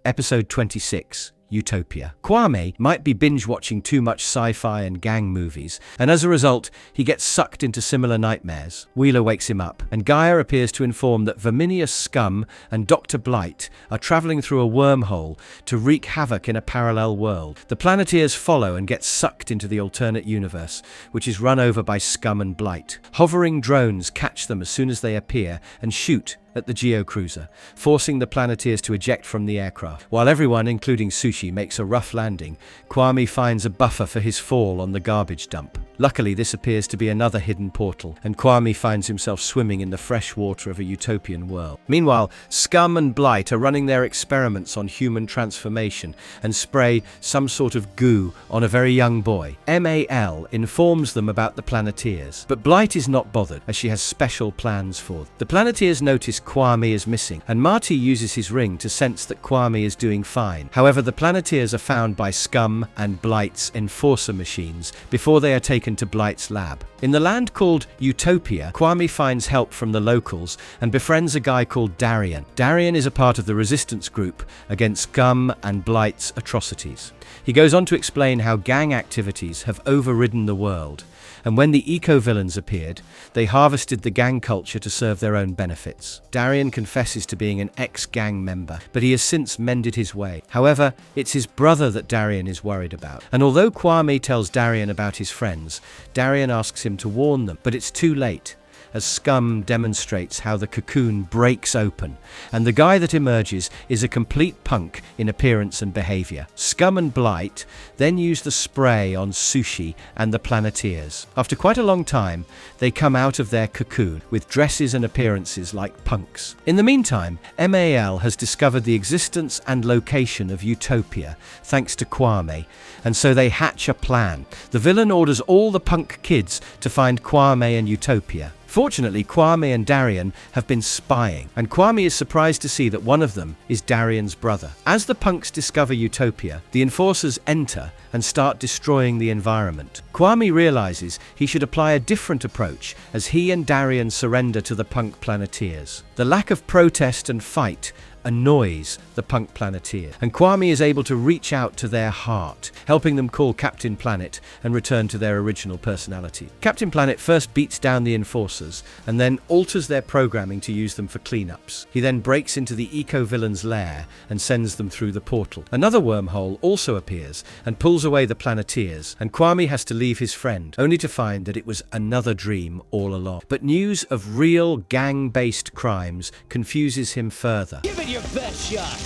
Episode 26. Utopia. Kwame might be binge-watching too much sci-fi and gang movies, and as a result, he gets sucked into similar nightmares. Wheeler wakes him up, and Gaia appears to inform that Verminius Scum and Dr. Blight are traveling through a wormhole to wreak havoc in a parallel world. The Planeteers follow and get sucked into the alternate universe, which is run over by Scum and Blight. Hovering drones catch them as soon as they appear and shoot at the geocruiser, forcing the Planeteers to eject from the aircraft. While everyone, including Sushi, makes a rough landing, Kwame finds a buffer for his fall on the garbage dump. Luckily, this appears to be another hidden portal, and Kwame finds himself swimming in the fresh water of a utopian world. Meanwhile, Scum and Blight are running their experiments on human transformation and spray some sort of goo on a very young boy. Mal informs them about the Planeteers, but Blight is not bothered as she has special plans for them. The Planeteers notice Kwame is missing, and Marty uses his ring to sense that Kwame is doing fine. However, the Planeteers are found by Scum and Blight's enforcer machines before they are taken to Blight's lab. In the land called Utopia, Kwame finds help from the locals and befriends a guy called Darian. Darian is a part of the resistance group against Scum and Blight's atrocities. He goes on to explain how gang activities have overridden the world, and when the eco-villains appeared, they harvested the gang culture to serve their own benefits. Darian confesses to being an ex-gang member, but he has since mended his way. However, it's his brother that Darian is worried about, and although Kwame tells Darian about his friends, Darian asks him to warn them, but it's too late, as Scum demonstrates how the cocoon breaks open, and the guy that emerges is a complete punk in appearance and behavior. Scum and Blight then use the spray on Sushi and the Planeteers. After quite a long time, they come out of their cocoon with dresses and appearances like punks. In the meantime, Mal has discovered the existence and location of Utopia thanks to Kwame, and so they hatch a plan. The villain orders all the punk kids to find Kwame and Utopia. Fortunately, Kwame and Darian have been spying, and Kwame is surprised to see that one of them is Darian's brother. As the punks discover Utopia, the enforcers enter and start destroying the environment. Kwame realizes he should apply a different approach as he and Darian surrender to the punk Planeteers. The lack of protest and fight annoys the punk Planeteer, and Kwame is able to reach out to their heart, helping them call Captain Planet and return to their original personality. Captain Planet first beats down the enforcers and then alters their programming to use them for cleanups. He then breaks into the eco-villain's lair and sends them through the portal. Another wormhole also appears and pulls away the Planeteers, and Kwame has to leave his friend, only to find that it was another dream all along. But news of real gang-based crimes confuses him further. Give it your best shot.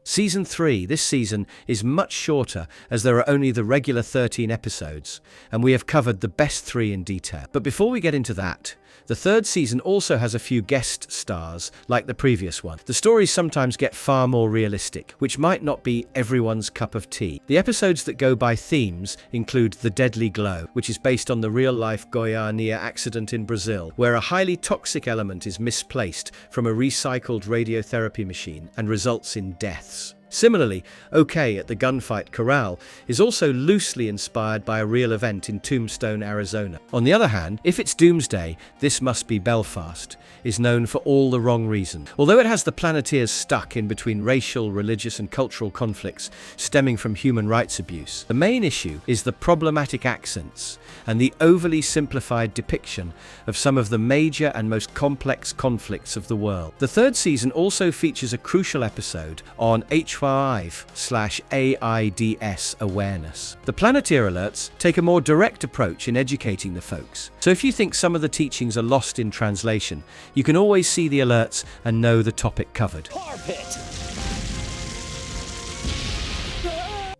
Season 3 this season is much shorter, as there are only the regular 13 episodes, and we have covered the best 3 in detail. But before we get into that, the third season also has a few guest stars, like the previous one. The stories sometimes get far more realistic, which might not be everyone's cup of tea. The episodes that go by themes include The Deadly Glow, which is based on the real-life Goiânia accident in Brazil, where a highly toxic element is misplaced from a recycled radiotherapy machine and results in deaths. Similarly, OK at the Gunfight Corral is also loosely inspired by a real event in Tombstone, Arizona. On the other hand, if it's Doomsday, This Must Be Belfast is known for all the wrong reasons. Although it has the Planeteers stuck in between racial, religious and cultural conflicts stemming from human rights abuse, the main issue is the problematic accents and the overly simplified depiction of some of the major and most complex conflicts of the world. The third season also features a crucial episode on HIV/AIDS awareness. The Planeteer alerts take a more direct approach in educating the folks. So if you think some of the teachings are lost in translation, you can always see the alerts and know the topic covered.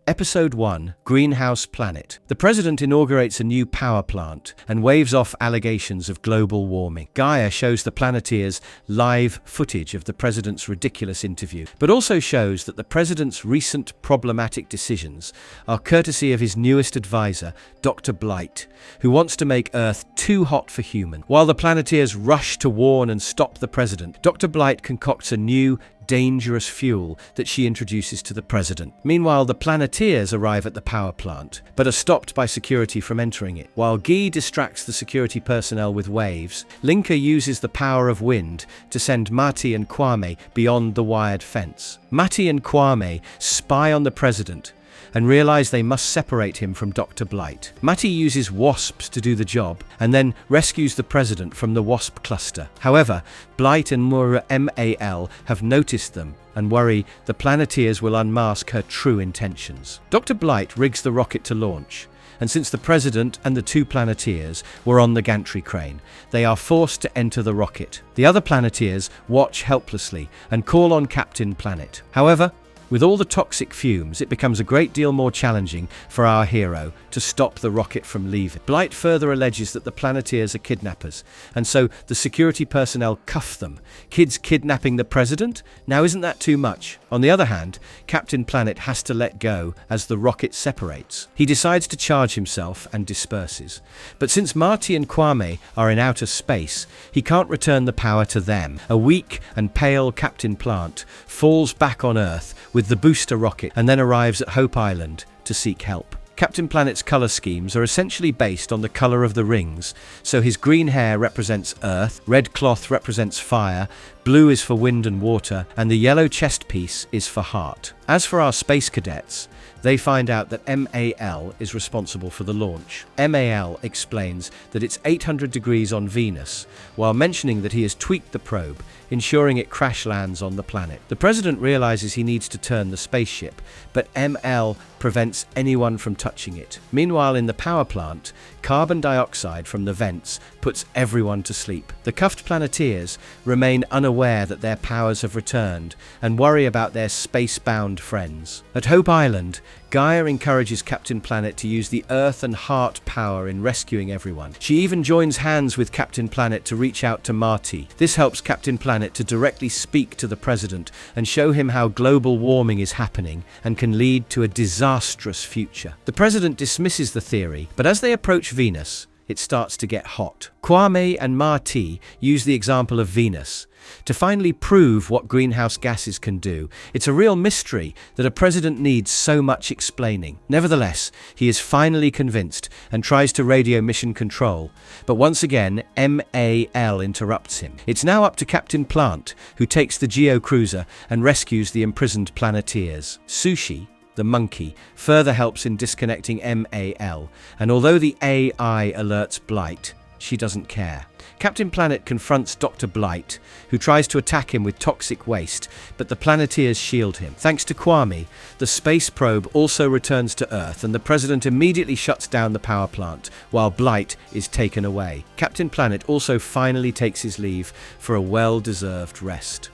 Episode 1, Greenhouse Planet. The president inaugurates a new power plant and waves off allegations of global warming. Gaia shows the Planeteers live footage of the president's ridiculous interview, but also shows that the president's recent problematic decisions are courtesy of his newest advisor, Dr. Blight, who wants to make Earth too hot for human. While the Planeteers rush to warn and stop the president, Dr. Blight concocts a new, dangerous fuel that she introduces to the president. Meanwhile, the Planeteers arrive at the power plant, but are stopped by security from entering it. While Guy distracts the security personnel with waves, Linka uses the power of wind to send Mati and Kwame beyond the wired fence. Mati and Kwame spy on the president and realize they must separate him from Dr. Blight. Mati uses wasps to do the job and then rescues the president from the wasp cluster. However, Blight and Mal have noticed them and worry the Planeteers will unmask her true intentions. Dr. Blight rigs the rocket to launch, and since the president and the 2 Planeteers were on the gantry crane, they are forced to enter the rocket. The other Planeteers watch helplessly and call on Captain Planet. However, with all the toxic fumes, it becomes a great deal more challenging for our hero to stop the rocket from leaving. Blight further alleges that the Planeteers are kidnappers, and so the security personnel cuff them. Kids kidnapping the president? Now isn't that too much? On the other hand, Captain Planet has to let go as the rocket separates. He decides to charge himself and disperses. But since Marty and Kwame are in outer space, he can't return the power to them. A weak and pale Captain Plant falls back on Earth with the booster rocket and then arrives at Hope Island to seek help. Captain Planet's colour schemes are essentially based on the colour of the rings, so his green hair represents earth, red cloth represents fire, blue is for wind and water, and the yellow chest piece is for heart. As for our space cadets, they find out that Mal is responsible for the launch. Mal explains that it's 800 degrees on Venus, while mentioning that he has tweaked the probe, ensuring it crash lands on the planet. The president realizes he needs to turn the spaceship, but Mal prevents anyone from touching it. Meanwhile, in the power plant, carbon dioxide from the vents puts everyone to sleep. The cuffed Planeteers remain unaware that their powers have returned and worry about their space-bound friends. At Hope Island, Gaia encourages Captain Planet to use the Earth and Heart power in rescuing everyone. She even joins hands with Captain Planet to reach out to Marty. This helps Captain Planet to directly speak to the president and show him how global warming is happening and can lead to a disastrous future. The president dismisses the theory, but as they approach Venus, it starts to get hot. Kwame and Marty use the example of Venus to finally prove what greenhouse gases can do. It's a real mystery that a president needs so much explaining. Nevertheless, he is finally convinced and tries to radio mission control, but once again, MAL interrupts him. It's now up to Captain Plant, who takes the Geo Cruiser and rescues the imprisoned Planeteers. Sushi, the monkey, further helps in disconnecting MAL, and although the AI alerts Blight, she doesn't care. Captain Planet confronts Dr. Blight, who tries to attack him with toxic waste, but the Planeteers shield him. Thanks to Kwame, the space probe also returns to Earth, and the President immediately shuts down the power plant, while Blight is taken away. Captain Planet also finally takes his leave for a well-deserved rest.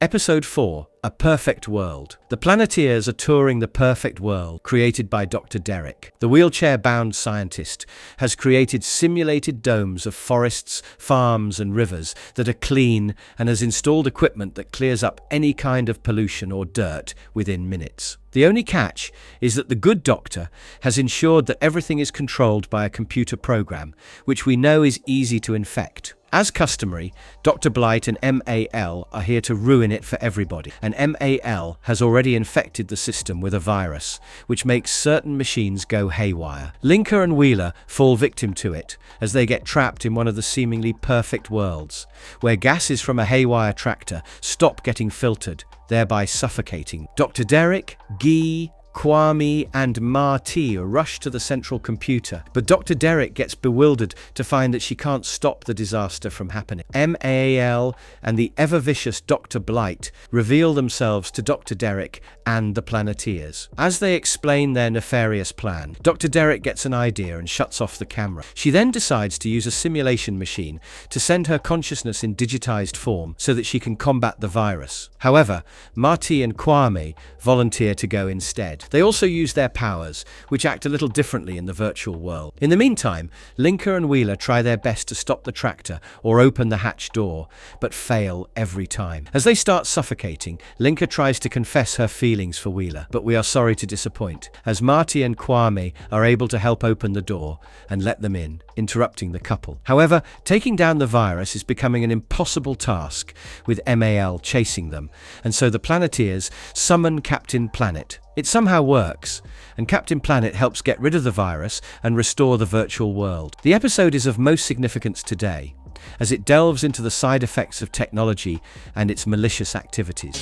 Episode 4, A Perfect World. The Planeteers are touring the perfect world created by Dr. Derek. The wheelchair-bound scientist has created simulated domes of forests, farms and rivers that are clean and has installed equipment that clears up any kind of pollution or dirt within minutes. The only catch is that the good doctor has ensured that everything is controlled by a computer program, which we know is easy to infect. As customary, Dr. Blight and MAL are here to ruin it for everybody, and MAL has already infected the system with a virus, which makes certain machines go haywire. Linker and Wheeler fall victim to it, as they get trapped in one of the seemingly perfect worlds, where gases from a haywire tractor stop getting filtered, thereby suffocating. Dr. Derek, Guy, Kwame and Marty rush to the central computer, but Dr. Derek gets bewildered to find that she can't stop the disaster from happening. MAL and the ever-vicious Dr. Blight reveal themselves to Dr. Derek and the Planeteers. As they explain their nefarious plan, Dr. Derek gets an idea and shuts off the camera. She then decides to use a simulation machine to send her consciousness in digitized form so that she can combat the virus. However, Marty and Kwame volunteer to go instead. They also use their powers, which act a little differently in the virtual world. In the meantime, Linker and Wheeler try their best to stop the tractor or open the hatch door, but fail every time. As they start suffocating, Linker tries to confess her feelings for Wheeler, but we are sorry to disappoint, as Marty and Kwame are able to help open the door and let them in, interrupting the couple. However, taking down the virus is becoming an impossible task, with MAL chasing them, and so the Planeteers summon Captain Planet. It somehow works, and Captain Planet helps get rid of the virus and restore the virtual world. The episode is of most significance today, as it delves into the side effects of technology and its malicious activities.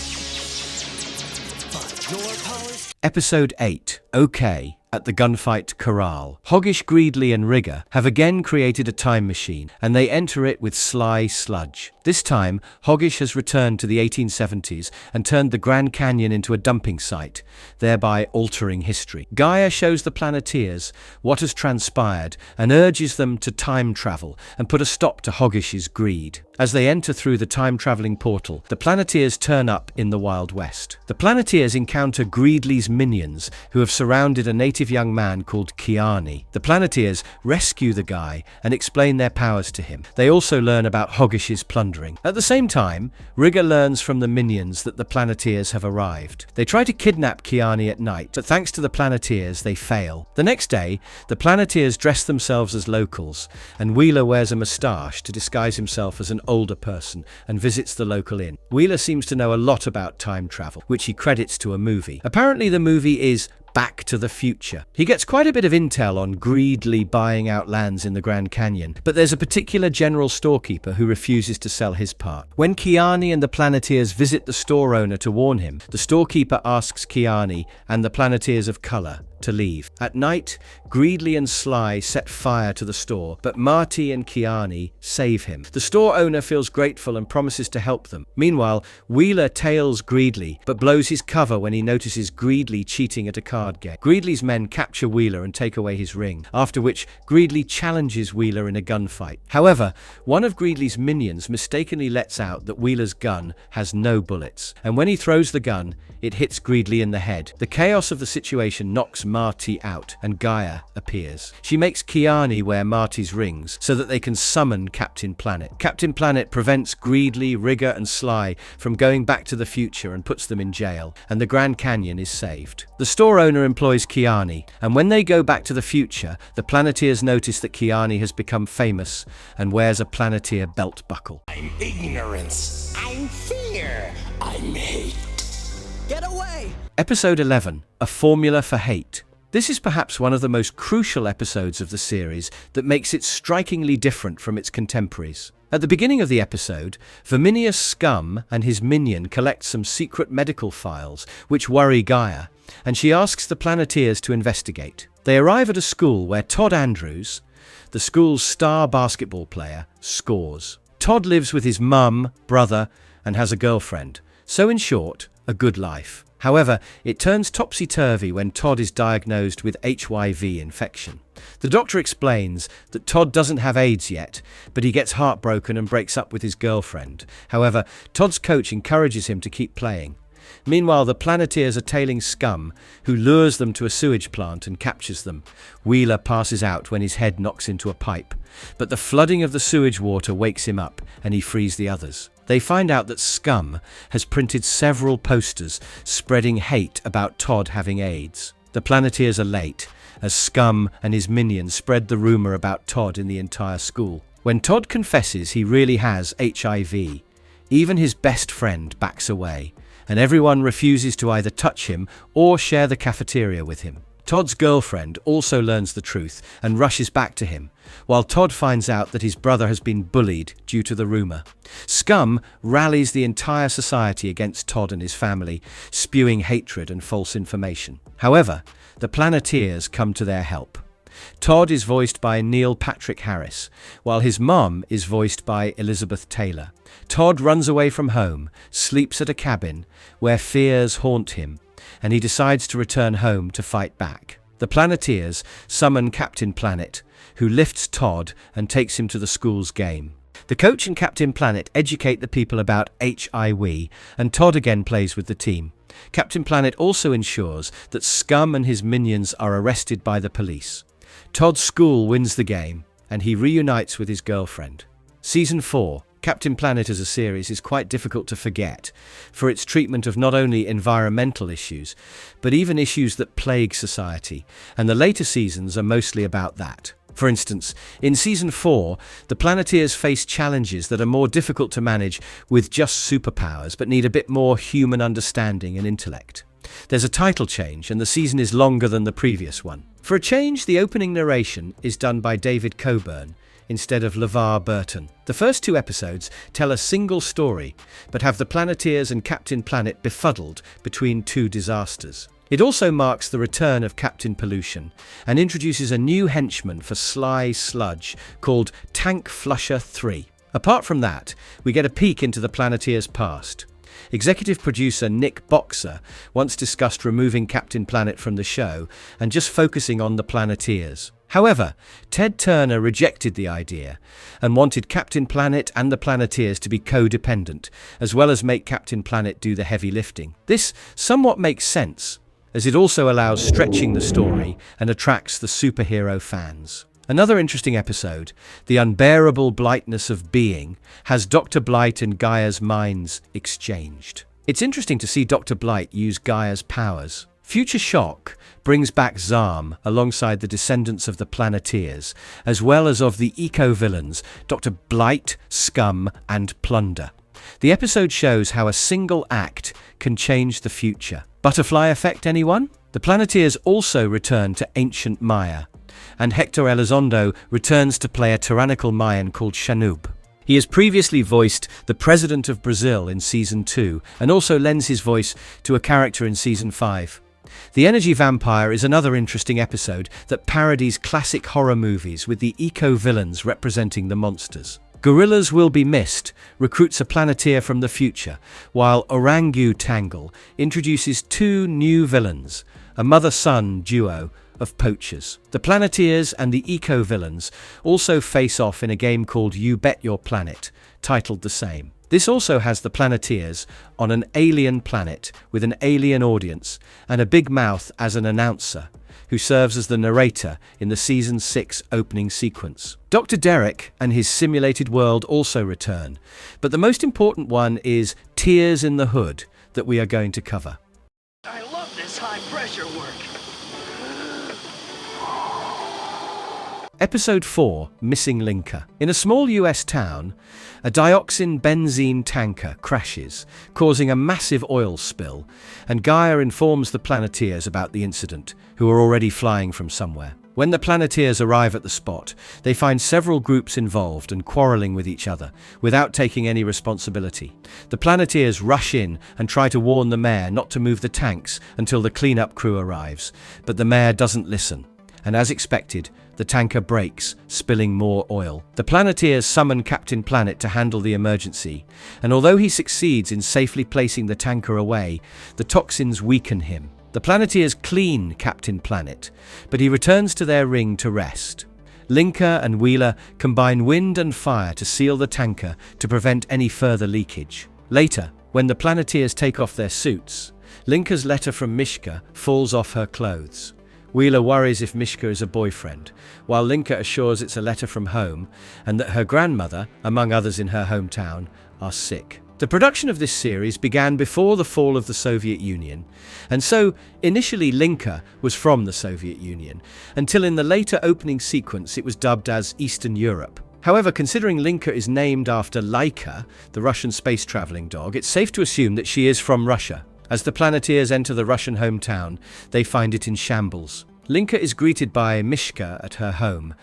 Episode 8, OK. At the gunfight corral. Hoggish, Greedley and Rigger have again created a time machine, and they enter it with sly sludge. This time, Hoggish has returned to the 1870s and turned the Grand Canyon into a dumping site, thereby altering history. Gaia shows the Planeteers what has transpired and urges them to time travel and put a stop to Hoggish's greed. As they enter through the time-traveling portal, the Planeteers turn up in the Wild West. The Planeteers encounter Greedley's minions, who have surrounded a native young man called Kiani. The Planeteers rescue the guy and explain their powers to him. They also learn about Hoggish's plundering. At the same time, Rigger learns from the minions that the Planeteers have arrived. They try to kidnap Kiani at night, but thanks to the Planeteers, they fail. The next day, the Planeteers dress themselves as locals, and Wheeler wears a moustache to disguise himself as an older person and visits the local inn. Wheeler seems to know a lot about time travel, which he credits to a movie. Apparently the movie is Back to the Future. He gets quite a bit of intel on greedily buying out lands in the Grand Canyon, but there's a particular general storekeeper who refuses to sell his part. When Kiani and the Planeteers visit the store owner to warn him, the storekeeper asks Kiani and the Planeteers of color to leave. At night, Greedley and Sly set fire to the store, but Marty and Kiani save him. The store owner feels grateful and promises to help them. Meanwhile, Wheeler tails Greedley, but blows his cover when he notices Greedley cheating at a card game. Greedley's men capture Wheeler and take away his ring, after which Greedley challenges Wheeler in a gunfight. However, one of Greedley's minions mistakenly lets out that Wheeler's gun has no bullets, and when he throws the gun, it hits Greedley in the head. The chaos of the situation knocks Marty out, and Gaia appears. She makes Kiani wear Marty's rings so that they can summon Captain Planet. Captain Planet prevents Greedly, Rigger, and Sly from going back to the future and puts them in jail, and the Grand Canyon is saved. The store owner employs Kiani, and when they go back to the future, the Planeteers notice that Kiani has become famous and wears a Planeteer belt buckle. I'm ignorance. I'm fear. I'm hate. Get away! Episode 11, A Formula for Hate. This is perhaps one of the most crucial episodes of the series that makes it strikingly different from its contemporaries. At the beginning of the episode, Verminius Scum and his minion collect some secret medical files which worry Gaia, and she asks the Planeteers to investigate. They arrive at a school where Todd Andrews, the school's star basketball player, scores. Todd lives with his mum, brother, and has a girlfriend. So in short, a good life. However, it turns topsy-turvy when Todd is diagnosed with HIV infection. The doctor explains that Todd doesn't have AIDS yet, but he gets heartbroken and breaks up with his girlfriend. However, Todd's coach encourages him to keep playing. Meanwhile, the Planeteers are tailing Scum, who lures them to a sewage plant and captures them. Wheeler passes out when his head knocks into a pipe, but the flooding of the sewage water wakes him up and he frees the others. They find out that Scum has printed several posters spreading hate about Todd having AIDS. The Planeteers are late, as Scum and his minions spread the rumor about Todd in the entire school. When Todd confesses he really has HIV, even his best friend backs away, and everyone refuses to either touch him or share the cafeteria with him. Todd's girlfriend also learns the truth and rushes back to him, while Todd finds out that his brother has been bullied due to the rumor. Scum rallies the entire society against Todd and his family, spewing hatred and false information. However, the Planeteers come to their help. Todd is voiced by Neil Patrick Harris, while his mum is voiced by Elizabeth Taylor. Todd runs away from home, sleeps at a cabin where fears haunt him, and he decides to return home to fight back. The Planeteers summon Captain Planet, who lifts Todd and takes him to the school's game. The coach and Captain Planet educate the people about HIV, and Todd again plays with the team. Captain Planet also ensures that Scum and his minions are arrested by the police. Todd's school wins the game, and he reunites with his girlfriend. Season 4, Captain Planet as a series is quite difficult to forget for its treatment of not only environmental issues, but even issues that plague society, and the later seasons are mostly about that. For instance, in Season 4, the Planeteers face challenges that are more difficult to manage with just superpowers, but need a bit more human understanding and intellect. There's a title change, and the season is longer than the previous one. For a change, the opening narration is done by David Coburn instead of LeVar Burton. The first 2 episodes tell a single story, but have the Planeteers and Captain Planet befuddled between 2 disasters. It also marks the return of Captain Pollution and introduces a new henchman for Sly Sludge called Tank Flusher 3. Apart from that, we get a peek into the Planeteers' past. Executive producer Nick Boxer once discussed removing Captain Planet from the show and just focusing on the Planeteers. However, Ted Turner rejected the idea and wanted Captain Planet and the Planeteers to be codependent, as well as make Captain Planet do the heavy lifting. This somewhat makes sense, as it also allows stretching the story and attracts the superhero fans. Another interesting episode, The Unbearable Blightness of Being, has Dr. Blight and Gaia's minds exchanged. It's interesting to see Dr. Blight use Gaia's powers. Future Shock brings back Zam alongside the descendants of the Planeteers, as well as of the eco-villains Dr. Blight, Scum, and Plunder. The episode shows how a single act can change the future. Butterfly effect, anyone? The Planeteers also return to ancient Maya, and Hector Elizondo returns to play a tyrannical Mayan called Shanub. He has previously voiced the President of Brazil in Season 2, and also lends his voice to a character in Season 5. The Energy Vampire is another interesting episode that parodies classic horror movies with the eco-villains representing the monsters. Gorillas Will Be Missed recruits a Planeteer from the future, while Orangu Tangle introduces 2 new villains, a mother-son duo of poachers. The Planeteers and the eco-villains also face off in a game called You Bet Your Planet, titled the same. This also has the Planeteers on an alien planet with an alien audience and a big mouth as an announcer, who serves as the narrator in the Season 6 opening sequence. Dr. Derek and his simulated world also return, but the most important one is Tears in the Hood that we are going to cover. I love this high-pressure work. Episode 4, Missing Linka. In a small US town, a dioxin-benzene tanker crashes, causing a massive oil spill, and Gaia informs the Planeteers about the incident, who are already flying from somewhere. When the Planeteers arrive at the spot, they find several groups involved and quarreling with each other, without taking any responsibility. The Planeteers rush in and try to warn the mayor not to move the tanks until the cleanup crew arrives, but the mayor doesn't listen, and as expected, the tanker breaks, spilling more oil. The Planeteers summon Captain Planet to handle the emergency, and although he succeeds in safely placing the tanker away, the toxins weaken him. The Planeteers clean Captain Planet, but he returns to their ring to rest. Linka and Wheeler combine wind and fire to seal the tanker to prevent any further leakage. Later, when the Planeteers take off their suits, Linka's letter from Mishka falls off her clothes. Wheeler worries if Mishka is a boyfriend, while Linka assures it's a letter from home and that her grandmother, among others in her hometown, are sick. The production of this series began before the fall of the Soviet Union, and so initially Linka was from the Soviet Union, until in the later opening sequence it was dubbed as Eastern Europe. However, considering Linka is named after Laika, the Russian space-traveling dog, it's safe to assume that she is from Russia. As the Planeteers enter the Russian hometown, they find it in shambles. Linka is greeted by Mishka at her home,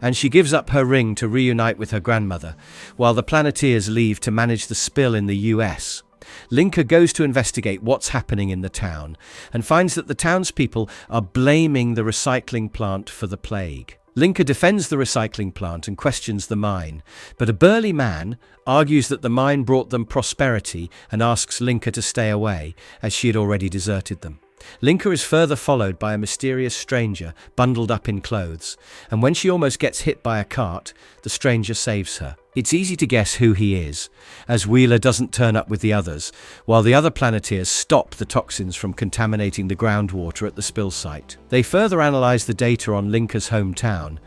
and she gives up her ring to reunite with her grandmother, while the Planeteers leave to manage the spill in the US. Linka goes to investigate what's happening in the town, and finds that the townspeople are blaming the recycling plant for the plague. Linka defends the recycling plant and questions the mine, but a burly man argues that the mine brought them prosperity and asks Linka to stay away, as she had already deserted them. Linka is further followed by a mysterious stranger bundled up in clothes, and when she almost gets hit by a cart, the stranger saves her. It's easy to guess who he is, as Wheeler doesn't turn up with the others, while the other Planeteers stop the toxins from contaminating the groundwater at the spill site. They further analyze the data on Linka's hometown,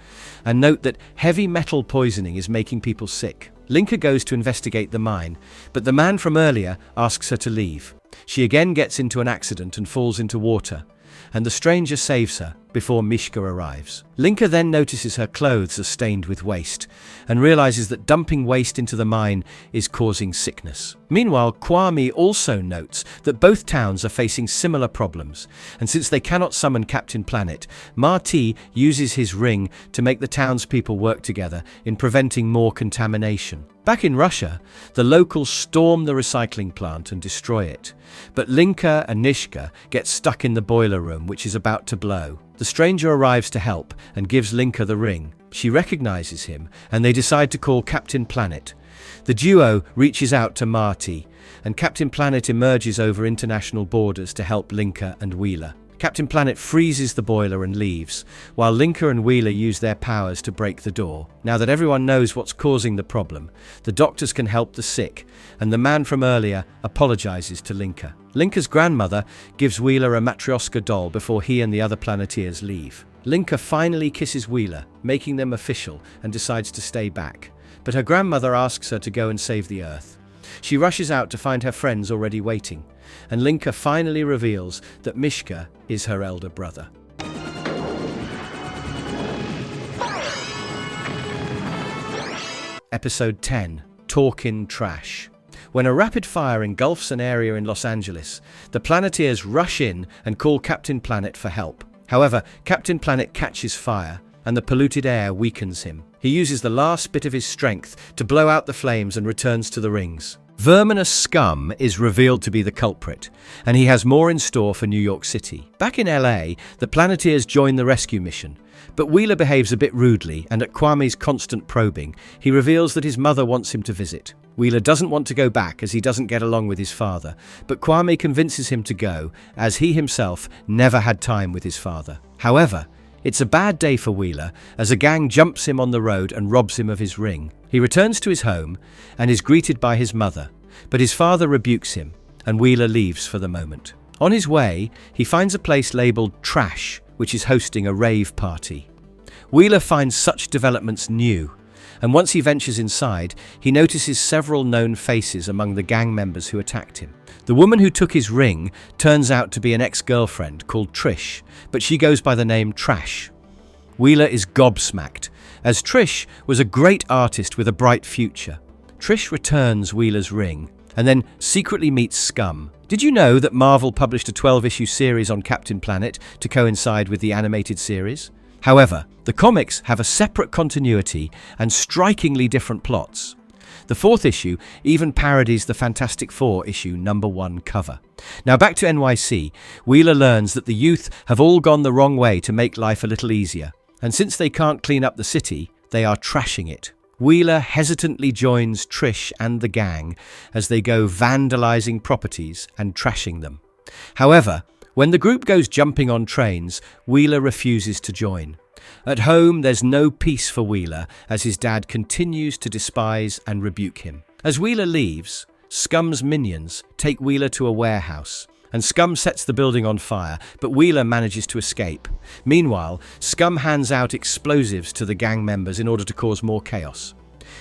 and note that heavy metal poisoning is making people sick. Linka goes to investigate the mine, but the man from earlier asks her to leave. She again gets into an accident and falls into water, and the stranger saves her before Mishka arrives. Linka then notices her clothes are stained with waste, and realizes that dumping waste into the mine is causing sickness. Meanwhile, Kwame also notes that both towns are facing similar problems, and since they cannot summon Captain Planet, Marty uses his ring to make the townspeople work together in preventing more contamination. Back in Russia, the locals storm the recycling plant and destroy it, but Linka and Nishka get stuck in the boiler room, which is about to blow. The stranger arrives to help and gives Linka the ring. She recognizes him, and they decide to call Captain Planet. The duo reaches out to Marty, and Captain Planet emerges over international borders to help Linka and Wheeler. Captain Planet freezes the boiler and leaves, while Linka and Wheeler use their powers to break the door. Now that everyone knows what's causing the problem, the doctors can help the sick, and the man from earlier apologizes to Linka. Linka's grandmother gives Wheeler a Matryoshka doll before he and the other Planeteers leave. Linka finally kisses Wheeler, making them official, and decides to stay back. But her grandmother asks her to go and save the Earth. She rushes out to find her friends already waiting, and Linka finally reveals that Mishka is her elder brother. Episode 10, Talkin' Trash. When a rapid fire engulfs an area in Los Angeles, the Planeteers rush in and call Captain Planet for help. However, Captain Planet catches fire, and the polluted air weakens him. He uses the last bit of his strength to blow out the flames and returns to the rings. Verminous scum is revealed to be the culprit, and he has more in store for New York City. Back in LA, the Planeteers join the rescue mission, but Wheeler behaves a bit rudely, and at Kwame's constant probing, he reveals that his mother wants him to visit. Wheeler doesn't want to go back as he doesn't get along with his father, but Kwame convinces him to go, as he himself never had time with his father. However, it's a bad day for Wheeler, as a gang jumps him on the road and robs him of his ring. He returns to his home and is greeted by his mother, but his father rebukes him, and Wheeler leaves for the moment. On his way, he finds a place labeled Trash, which is hosting a rave party. Wheeler finds such developments new, and once he ventures inside, he notices several known faces among the gang members who attacked him. The woman who took his ring turns out to be an ex-girlfriend called Trish, but she goes by the name Trash. Wheeler is gobsmacked, as Trish was a great artist with a bright future. Trish returns Wheeler's ring, and then secretly meets Scum. Did you know that Marvel published a 12-issue series on Captain Planet to coincide with the animated series? However, the comics have a separate continuity and strikingly different plots. The 4th issue even parodies the Fantastic Four issue #1 cover. Now back to NYC, Wheeler learns that the youth have all gone the wrong way to make life a little easier, and since they can't clean up the city, they are trashing it. Wheeler hesitantly joins Trish and the gang as they go vandalizing properties and trashing them. However, when the group goes jumping on trains, Wheeler refuses to join. At home, there's no peace for Wheeler as his dad continues to despise and rebuke him. As Wheeler leaves, Scum's minions take Wheeler to a warehouse, and Scum sets the building on fire, but Wheeler manages to escape. Meanwhile, Scum hands out explosives to the gang members in order to cause more chaos.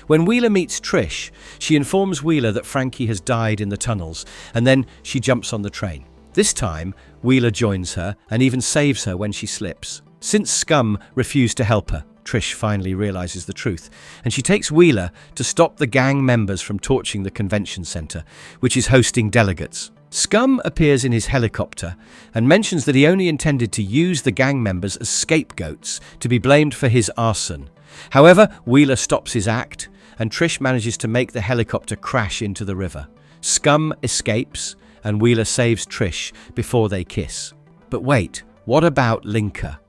When Wheeler meets Trish, she informs Wheeler that Frankie has died in the tunnels, and then she jumps on the train. This time, Wheeler joins her and even saves her when she slips. Since Scum refused to help her, Trish finally realizes the truth, and she takes Wheeler to stop the gang members from torching the convention center, which is hosting delegates. Scum appears in his helicopter and mentions that he only intended to use the gang members as scapegoats to be blamed for his arson. However, Wheeler stops his act, and Trish manages to make the helicopter crash into the river. Scum escapes, and Wheeler saves Trish before they kiss. But wait, what about Linka?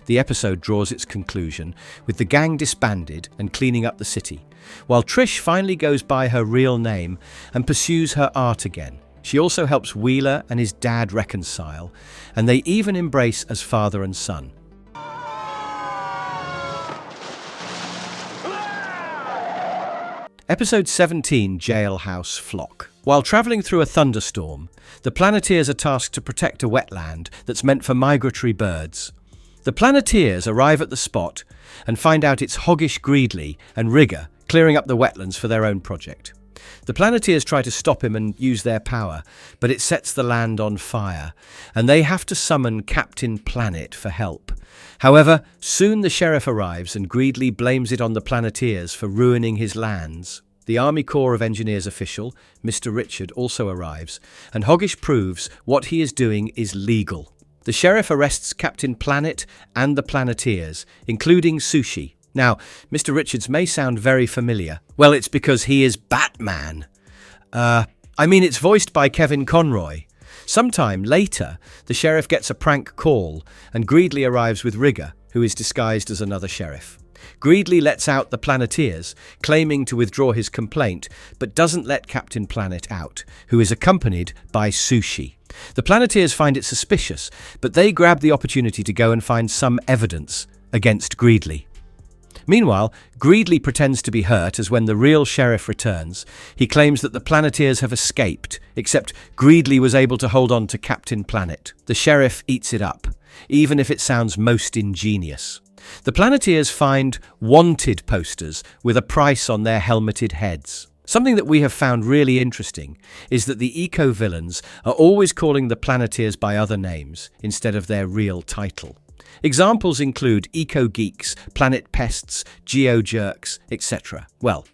The episode draws its conclusion with the gang disbanded and cleaning up the city, while Trish finally goes by her real name and pursues her art again. She also helps Wheeler and his dad reconcile, and they even embrace as father and son. Episode 17, Jailhouse Flock. While travelling through a thunderstorm, the Planeteers are tasked to protect a wetland that's meant for migratory birds. The Planeteers arrive at the spot and find out it's Hoggish Greedley and Rigger clearing up the wetlands for their own project. The Planeteers try to stop him and use their power, but it sets the land on fire, and they have to summon Captain Planet for help. However, soon the sheriff arrives and Greedley blames it on the Planeteers for ruining his lands. The Army Corps of Engineers official, Mr. Richard, also arrives, and Hoggish proves what he is doing is legal. The sheriff arrests Captain Planet and the Planeteers, including Sushi. Now, Mr. Richards may sound very familiar. Well, it's because he is Batman. It's voiced by Kevin Conroy. Sometime later, the sheriff gets a prank call, and Greedley arrives with Rigger, who is disguised as another sheriff. Greedley lets out the Planeteers, claiming to withdraw his complaint, but doesn't let Captain Planet out, who is accompanied by Sushi. The Planeteers find it suspicious, but they grab the opportunity to go and find some evidence against Greedley. Meanwhile, Greedley pretends to be hurt as when the real sheriff returns, he claims that the Planeteers have escaped, except Greedley was able to hold on to Captain Planet. The sheriff eats it up, even if it sounds most ingenious. The Planeteers find wanted posters with a price on their helmeted heads. Something that we have found really interesting is that the eco-villains are always calling the Planeteers by other names instead of their real title. Examples include eco-geeks, planet pests, geo-jerks, etc. Well,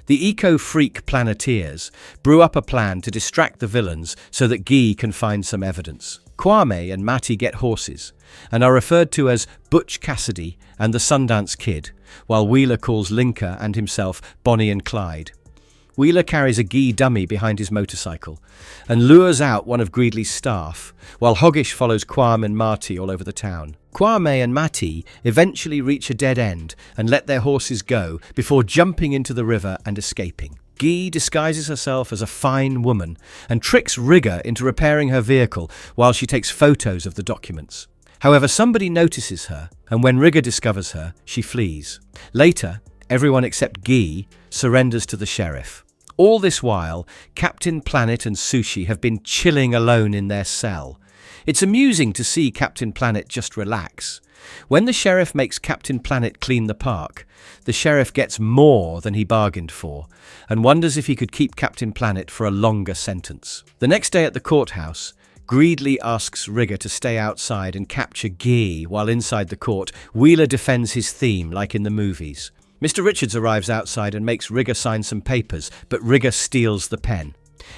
the eco-freak Planeteers brew up a plan to distract the villains so that Guy can find some evidence. Kwame and Matty get horses and are referred to as Butch Cassidy and the Sundance Kid, while Wheeler calls Linka and himself Bonnie and Clyde. Wheeler carries a Guy dummy behind his motorcycle and lures out one of Greedley's staff, while Hoggish follows Kwame and Marty all over the town. Kwame and Matty eventually reach a dead end and let their horses go before jumping into the river and escaping. Guy disguises herself as a fine woman and tricks Rigger into repairing her vehicle while she takes photos of the documents. However, somebody notices her, and when Rigger discovers her, she flees. Later, everyone except Guy surrenders to the sheriff. All this while, Captain Planet and Sushi have been chilling alone in their cell. It's amusing to see Captain Planet just relax. When the sheriff makes Captain Planet clean the park, the sheriff gets more than he bargained for and wonders if he could keep Captain Planet for a longer sentence. The next day at the courthouse, Greedley asks Rigger to stay outside and capture Guy, while inside the court, Wheeler defends his theme like in the movies. Mr. Richards arrives outside and makes Rigger sign some papers, but Rigger steals the pen.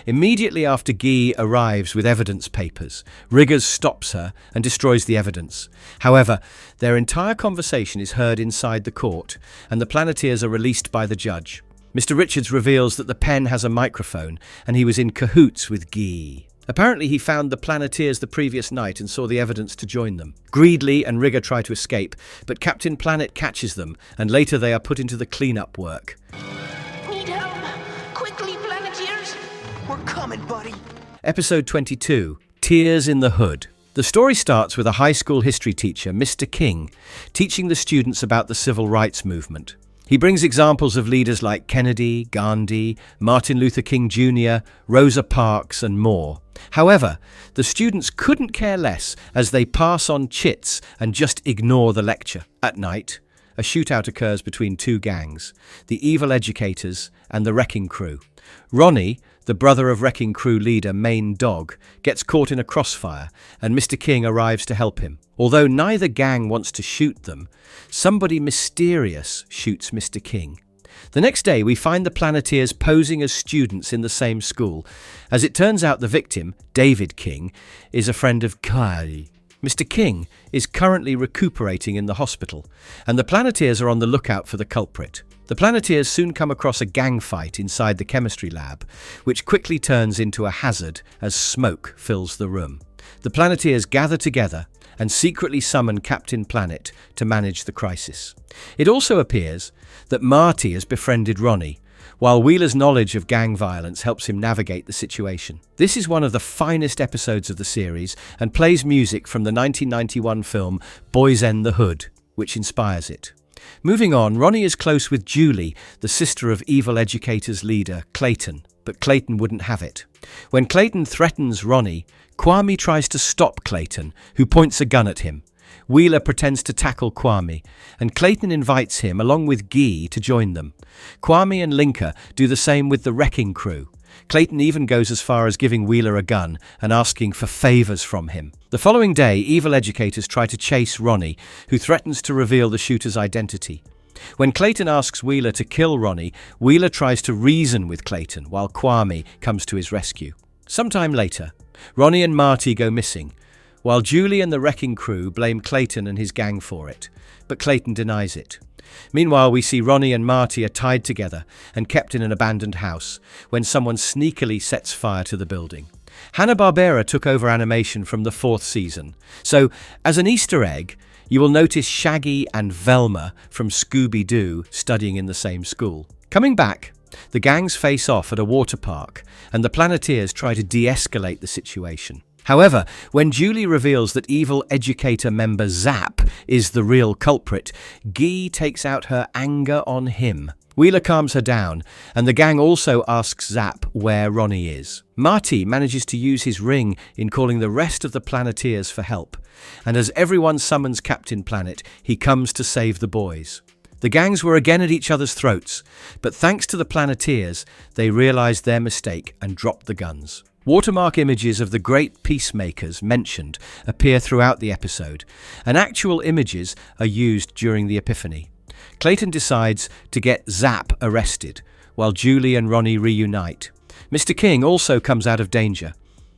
Immediately after Guy arrives with evidence papers, Riggers stops her and destroys the evidence. However, their entire conversation is heard inside the court, and the Planeteers are released by the judge. Mr. Richards reveals that the pen has a microphone, and he was in cahoots with Guy. Apparently he found the Planeteers the previous night and saw the evidence to join them. Greedley and Rigger try to escape, but Captain Planet catches them, and later they are put into the cleanup work. Need help? Quickly, Planeteers! We're coming, buddy. Episode 22, Tears in the Hood. The story starts with a high school history teacher, Mr. King, teaching the students about the civil rights movement. He brings examples of leaders like Kennedy, Gandhi, Martin Luther King Jr., Rosa Parks, and more. However, the students couldn't care less as they pass on chits and just ignore the lecture. At night, a shootout occurs between two gangs, the Evil Educators and the Wrecking Crew. Ronnie, the brother of Wrecking Crew leader Main Dog, gets caught in a crossfire, and Mr. King arrives to help him. Although neither gang wants to shoot them, somebody mysterious shoots Mr. King. The next day, we find the Planeteers posing as students in the same school. As it turns out, the victim, David King, is a friend of Kai. Mr. King is currently recuperating in the hospital, and the Planeteers are on the lookout for the culprit. The Planeteers soon come across a gang fight inside the chemistry lab, which quickly turns into a hazard as smoke fills the room. The Planeteers gather together and secretly summon Captain Planet to manage the crisis. It also appears that Marty has befriended Ronnie, while Wheeler's knowledge of gang violence helps him navigate the situation. This is one of the finest episodes of the series and plays music from the 1991 film Boys in the Hood, which inspires it. Moving on, Ronnie is close with Julie, the sister of Evil Educators leader Clayton, but Clayton wouldn't have it. When Clayton threatens Ronnie, Kwame tries to stop Clayton, who points a gun at him. Wheeler pretends to tackle Kwame, and Clayton invites him, along with Guy, to join them. Kwame and Linka do the same with the Wrecking Crew. Clayton even goes as far as giving Wheeler a gun and asking for favors from him. The following day, Evil Educators try to chase Ronnie, who threatens to reveal the shooter's identity. When Clayton asks Wheeler to kill Ronnie, Wheeler tries to reason with Clayton, while Kwame comes to his rescue. Sometime later, Ronnie and Marty go missing, while Julie and the Wrecking Crew blame Clayton and his gang for it, but Clayton denies it. Meanwhile, we see Ronnie and Marty are tied together and kept in an abandoned house when someone sneakily sets fire to the building. Hanna-Barbera took over animation from the 4th season, so as an Easter egg, you will notice Shaggy and Velma from Scooby-Doo studying in the same school. Coming back, the gangs face off at a water park, and the Planeteers try to de-escalate the situation. However, when Julie reveals that Evil Educator member Zap is the real culprit, Guy takes out her anger on him. Wheeler calms her down, and the gang also asks Zap where Ronnie is. Marty manages to use his ring in calling the rest of the Planeteers for help, and as everyone summons Captain Planet, he comes to save the boys. The gangs were again at each other's throats, but thanks to the Planeteers, they realized their mistake and dropped the guns. Watermark images of the great peacemakers mentioned appear throughout the episode, and actual images are used during the Epiphany. Clayton decides to get Zap arrested, while Julie and Ronnie reunite. Mr. King also comes out of danger,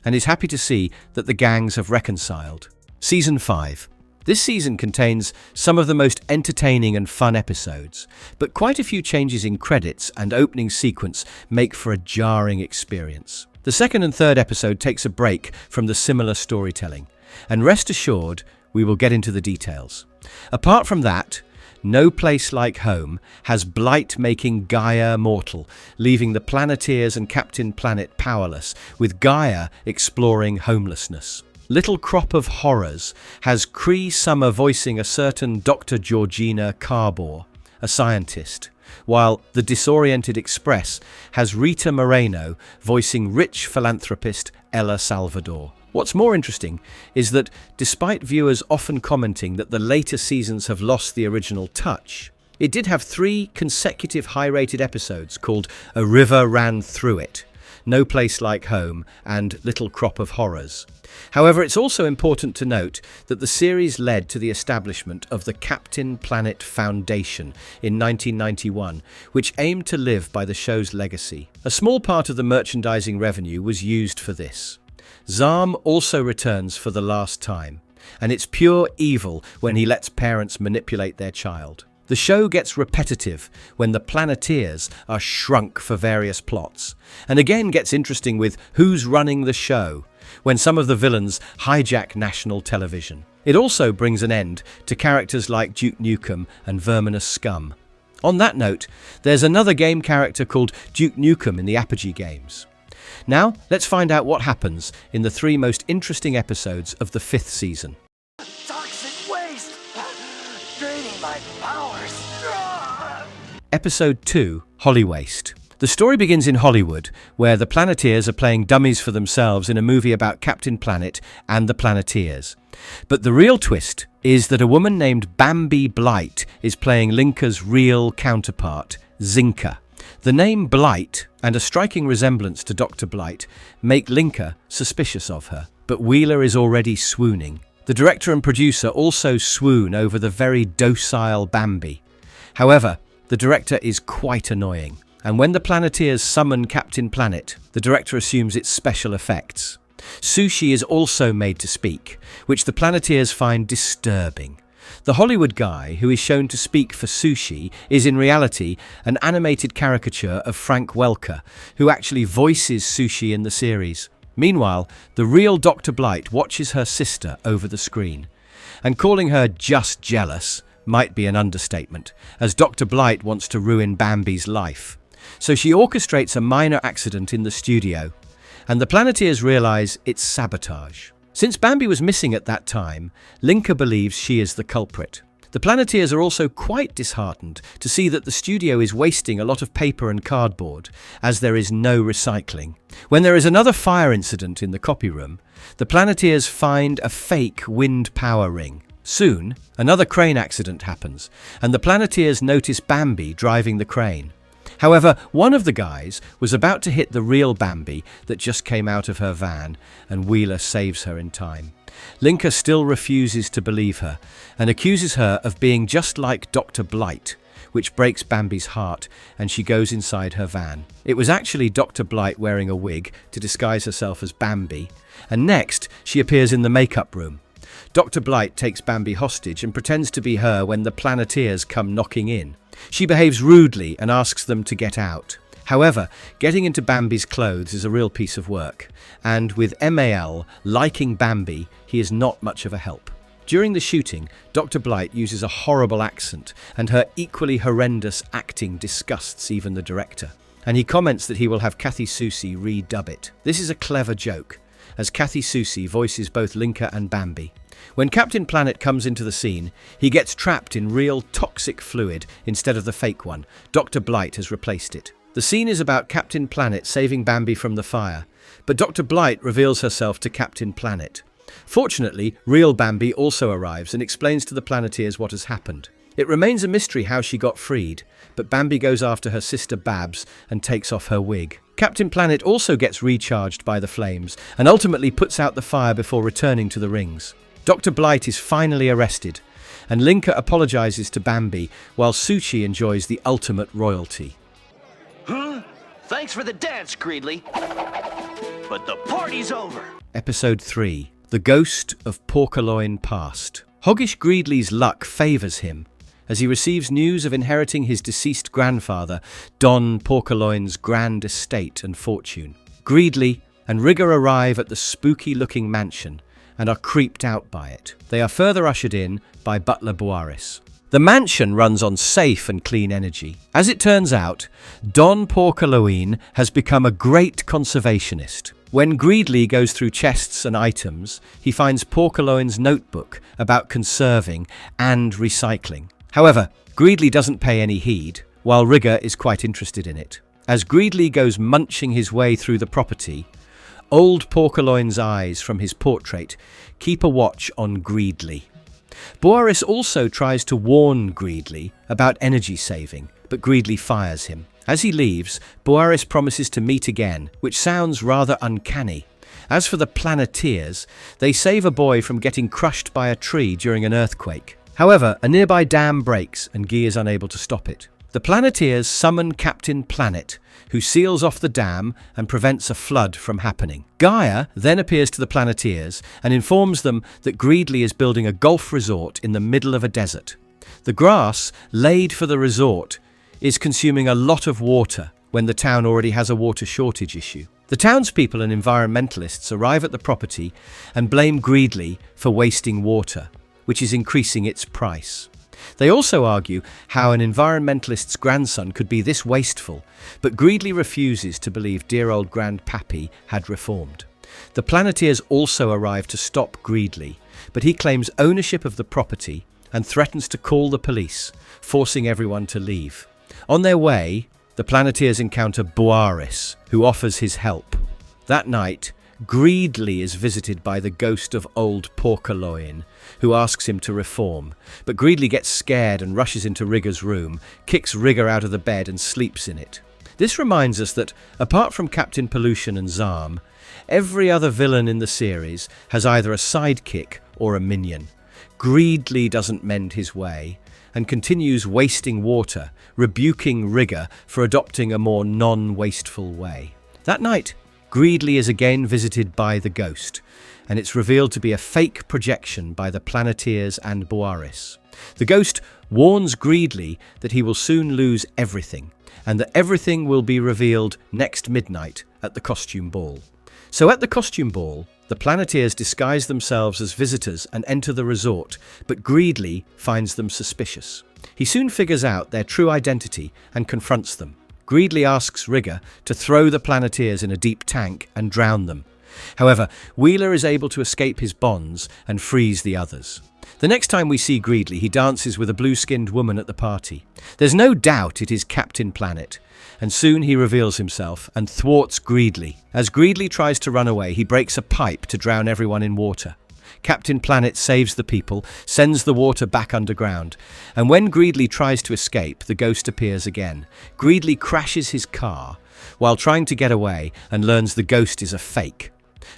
and is happy to see that the gangs have reconciled. Season 5. This season contains some of the most entertaining and fun episodes, but quite a few changes in credits and opening sequence make for a jarring experience. The 2nd and 3rd episode takes a break from the similar storytelling, and rest assured, we will get into the details. Apart from that, No Place Like Home has Blight making Gaia mortal, leaving the Planeteers and Captain Planet powerless, with Gaia exploring homelessness. Little Crop of Horrors has Cree Summer voicing a certain Dr. Georgina Carbor, a scientist, while The Disoriented Express has Rita Moreno voicing rich philanthropist Ella Salvador. What's more interesting is that despite viewers often commenting that the later seasons have lost the original touch, it did have 3 consecutive high-rated episodes called A River Ran Through It, No Place Like Home, and Little Crop of Horrors. However, it's also important to note that the series led to the establishment of the Captain Planet Foundation in 1991, which aimed to live by the show's legacy. A small part of the merchandising revenue was used for this. Zam also returns for the last time, and it's pure evil when he lets parents manipulate their child. The show gets repetitive when the Planeteers are shrunk for various plots, and again gets interesting with who's running the show, when some of the villains hijack national television. It also brings an end to characters like Duke Nukem and Verminous Scum. On that note, there's another game character called Duke Nukem in the Apogee games. Now, let's find out what happens in the 3 most interesting episodes of the 5th season. Toxic waste! Draining my powers! Episode 2, Holly Waste. The story begins in Hollywood, where the Planeteers are playing dummies for themselves in a movie about Captain Planet and the Planeteers. But the real twist is that a woman named Bambi Blight is playing Linka's real counterpart, Zinka. The name Blight and a striking resemblance to Dr. Blight make Linka suspicious of her, but Wheeler is already swooning. The director and producer also swoon over the very docile Bambi. However, the director is quite annoying, and when the Planeteers summon Captain Planet, the director assumes it's special effects. Sushi is also made to speak, which the Planeteers find disturbing. The Hollywood guy who is shown to speak for Sushi is in reality an animated caricature of Frank Welker, who actually voices Sushi in the series. Meanwhile, the real Dr. Blight watches her sister over the screen, and calling her just jealous might be an understatement, as Dr. Blight wants to ruin Bambi's life. So she orchestrates a minor accident in the studio, and the Planeteers realize it's sabotage. Since Bambi was missing at that time, Linka believes she is the culprit. The Planeteers are also quite disheartened to see that the studio is wasting a lot of paper and cardboard, as there is no recycling. When there is another fire incident in the copy room, the Planeteers find a fake wind power ring. Soon, another crane accident happens, and the Planeteers notice Bambi driving the crane. However, one of the guys was about to hit the real Bambi that just came out of her van, and Wheeler saves her in time. Linka still refuses to believe her, and accuses her of being just like Dr. Blight, which breaks Bambi's heart, and she goes inside her van. It was actually Dr. Blight wearing a wig to disguise herself as Bambi, and next she appears in the makeup room. Dr. Blight takes Bambi hostage and pretends to be her when the Planeteers come knocking in. She behaves rudely and asks them to get out. However, getting into Bambi's clothes is a real piece of work, and with MAL liking Bambi, he is not much of a help. During the shooting, Dr. Blight uses a horrible accent, and her equally horrendous acting disgusts even the director. And he comments that he will have Kathy Soucie redub it. This is a clever joke, as Kathy Soucie voices both Linka and Bambi. When Captain Planet comes into the scene, he gets trapped in real toxic fluid instead of the fake one. Dr. Blight has replaced it. The scene is about Captain Planet saving Bambi from the fire, but Dr. Blight reveals herself to Captain Planet. Fortunately, real Bambi also arrives and explains to the Planeteers what has happened. It remains a mystery how she got freed, but Bambi goes after her sister Babs and takes off her wig. Captain Planet also gets recharged by the flames and ultimately puts out the fire before returning to the rings. Dr. Blight is finally arrested, and Linka apologizes to Bambi while Sushi enjoys the ultimate royalty. Huh? Thanks for the dance, Greedley. But the party's over. Episode 3. The Ghost of Porkaloin Past. Hoggish Greedley's luck favors him, as he receives news of inheriting his deceased grandfather, Don Porkaloin's grand estate and fortune. Greedley and Rigger arrive at the spooky-looking mansion and are creeped out by it. They are further ushered in by Butler Boaris. The mansion runs on safe and clean energy. As it turns out, Don Porkaloin has become a great conservationist. When Greedley goes through chests and items, he finds Porkaloin's notebook about conserving and recycling. However, Greedley doesn't pay any heed, while Rigger is quite interested in it. As Greedley goes munching his way through the property, Old Porkerloin's eyes from his portrait keep a watch on Greedley. Boaris also tries to warn Greedley about energy saving, but Greedley fires him. As he leaves, Boaris promises to meet again, which sounds rather uncanny. As for the Planeteers, they save a boy from getting crushed by a tree during an earthquake. However, a nearby dam breaks and Guy is unable to stop it. The Planeteers summon Captain Planet, who seals off the dam and prevents a flood from happening. Gaia then appears to the Planeteers and informs them that Greedley is building a golf resort in the middle of a desert. The grass laid for the resort is consuming a lot of water when the town already has a water shortage issue. The townspeople and environmentalists arrive at the property and blame Greedley for wasting water, which is increasing its price. They also argue how an environmentalist's grandson could be this wasteful, but Greedley refuses to believe dear old Grandpappy had reformed. The Planeteers also arrive to stop Greedley, but he claims ownership of the property and threatens to call the police, forcing everyone to leave. On their way, the Planeteers encounter Boaris, who offers his help. That night, Greedley is visited by the ghost of old Porkerloin, who asks him to reform. But Greedley gets scared and rushes into Rigger's room, kicks Rigger out of the bed and sleeps in it. This reminds us that, apart from Captain Pollution and Zarm, every other villain in the series has either a sidekick or a minion. Greedley doesn't mend his way and continues wasting water, rebuking Rigger for adopting a more non-wasteful way. That night, Greedley is again visited by the ghost, and it's revealed to be a fake projection by the Planeteers and Boaris. The ghost warns Greedley that he will soon lose everything, and that everything will be revealed next midnight at the costume ball. So at the costume ball, the Planeteers disguise themselves as visitors and enter the resort, but Greedley finds them suspicious. He soon figures out their true identity and confronts them. Greedley asks Rigger to throw the Planeteers in a deep tank and drown them. However, Wheeler is able to escape his bonds and frees the others. The next time we see Greedley, he dances with a blue-skinned woman at the party. There's no doubt it is Captain Planet, and soon he reveals himself and thwarts Greedley. As Greedley tries to run away, he breaks a pipe to drown everyone in water. Captain Planet saves the people, sends the water back underground, and when Greedley tries to escape, the ghost appears again. Greedley crashes his car while trying to get away and learns the ghost is a fake.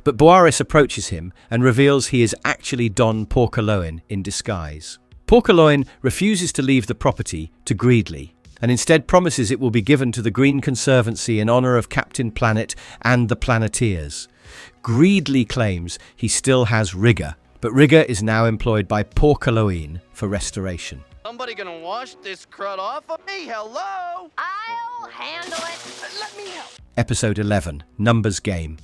But Boaris approaches him and reveals he is actually Don Porkerloin in disguise. Porkerloin refuses to leave the property to Greedley, and instead promises it will be given to the Green Conservancy in honor of Captain Planet and the Planeteers. Greedley claims he still has Rigger, but Rigger is now employed by Porkerloin for restoration. Somebody gonna wash this crud off of me? Hello? I'll handle it. Let me help. Episode 11, Numbers Game.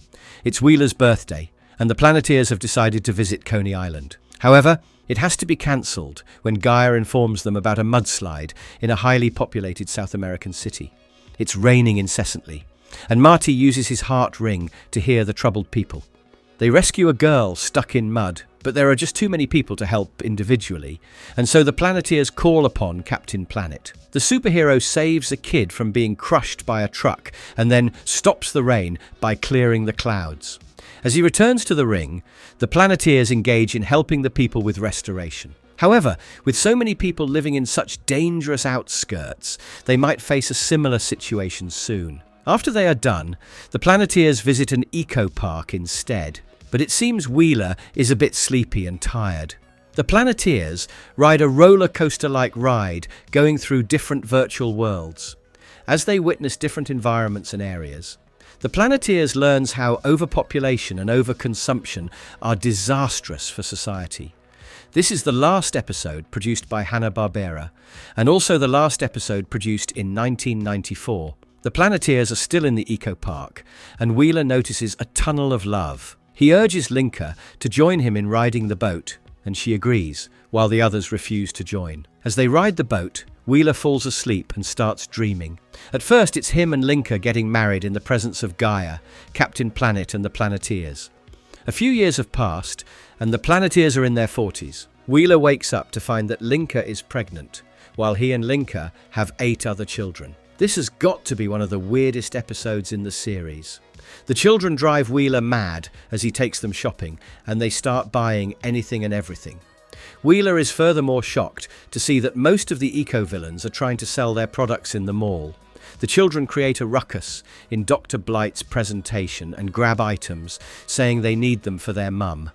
It's Wheeler's birthday, and the Planeteers have decided to visit Coney Island. However, it has to be cancelled when Gaia informs them about a mudslide in a highly populated South American city. It's raining incessantly, and Marty uses his heart ring to hear the troubled people. They rescue a girl stuck in mud, but there are just too many people to help individually, and so the Planeteers call upon Captain Planet. The superhero saves a kid from being crushed by a truck and then stops the rain by clearing the clouds. As he returns to the ring, the Planeteers engage in helping the people with restoration. However, with so many people living in such dangerous outskirts, they might face a similar situation soon. After they are done, the Planeteers visit an eco-park instead, but it seems Wheeler is a bit sleepy and tired. The Planeteers ride a roller coaster-like ride going through different virtual worlds. As they witness different environments and areas, the Planeteers learns how overpopulation and overconsumption are disastrous for society. This is the last episode produced by Hanna-Barbera, and also the last episode produced in 1994. The Planeteers are still in the eco-park, and Wheeler notices a tunnel of love. He urges Linka to join him in riding the boat, and she agrees, while the others refuse to join. As they ride the boat, Wheeler falls asleep and starts dreaming. At first, it's him and Linka getting married in the presence of Gaia, Captain Planet and the Planeteers. A few years have passed, and the Planeteers are in their 40s. Wheeler wakes up to find that Linka is pregnant, while he and Linka have 8 other children. This has got to be one of the weirdest episodes in the series. The children drive Wheeler mad as he takes them shopping, and they start buying anything and everything. Wheeler is furthermore shocked to see that most of the eco-villains are trying to sell their products in the mall. The children create a ruckus in Dr. Blight's presentation and grab items, saying they need them for their mum.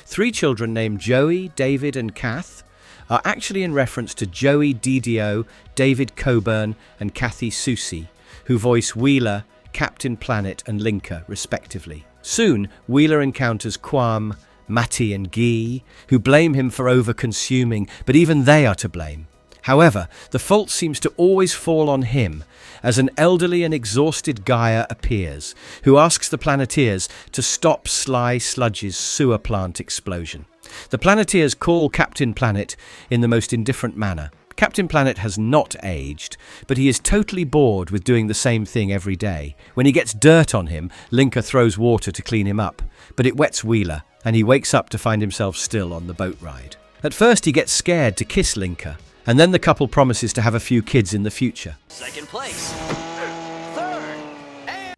3 children named Joey, David and Kath are actually in reference to Joey Didio, David Coburn and Kathy Susie, who voice Wheeler, Captain Planet and Linka, respectively. Soon, Wheeler encounters Quam, Matty and Guy, who blame him for over-consuming, but even they are to blame. However, the fault seems to always fall on him, as an elderly and exhausted Gaia appears, who asks the Planeteers to stop Sly Sludge's sewer plant explosion. The Planeteers call Captain Planet in the most indifferent manner. Captain Planet has not aged, but he is totally bored with doing the same thing every day. When he gets dirt on him, Linka throws water to clean him up, but it wets Wheeler, and he wakes up to find himself still on the boat ride. At first he gets scared to kiss Linka, and then the couple promises to have a few kids in the future. Second place.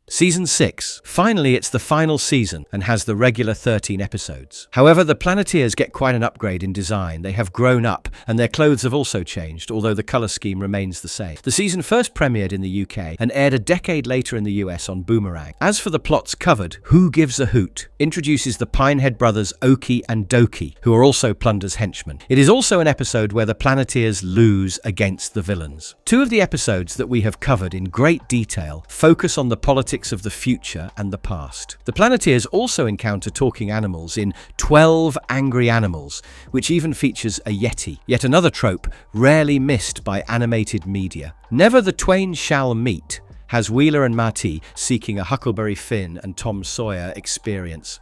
Season 6. Finally, it's the final season and has the regular 13 episodes. However, the Planeteers get quite an upgrade in design. They have grown up and their clothes have also changed, although the colour scheme remains the same. The season first premiered in the UK and aired a decade later in the US on Boomerang. As for the plots covered, Who Gives a Hoot introduces the Pinehead brothers Oki and Doki, who are also Plunder's henchmen. It is also an episode where the Planeteers lose against the villains. 2 of the episodes that we have covered in great detail focus on the politics of the future and the past. The Planeteers also encounter talking animals in 12 Angry Animals, which even features a Yeti, yet another trope rarely missed by animated media. Never the Twain Shall Meet has Wheeler and Marty seeking a Huckleberry Finn and Tom Sawyer experience.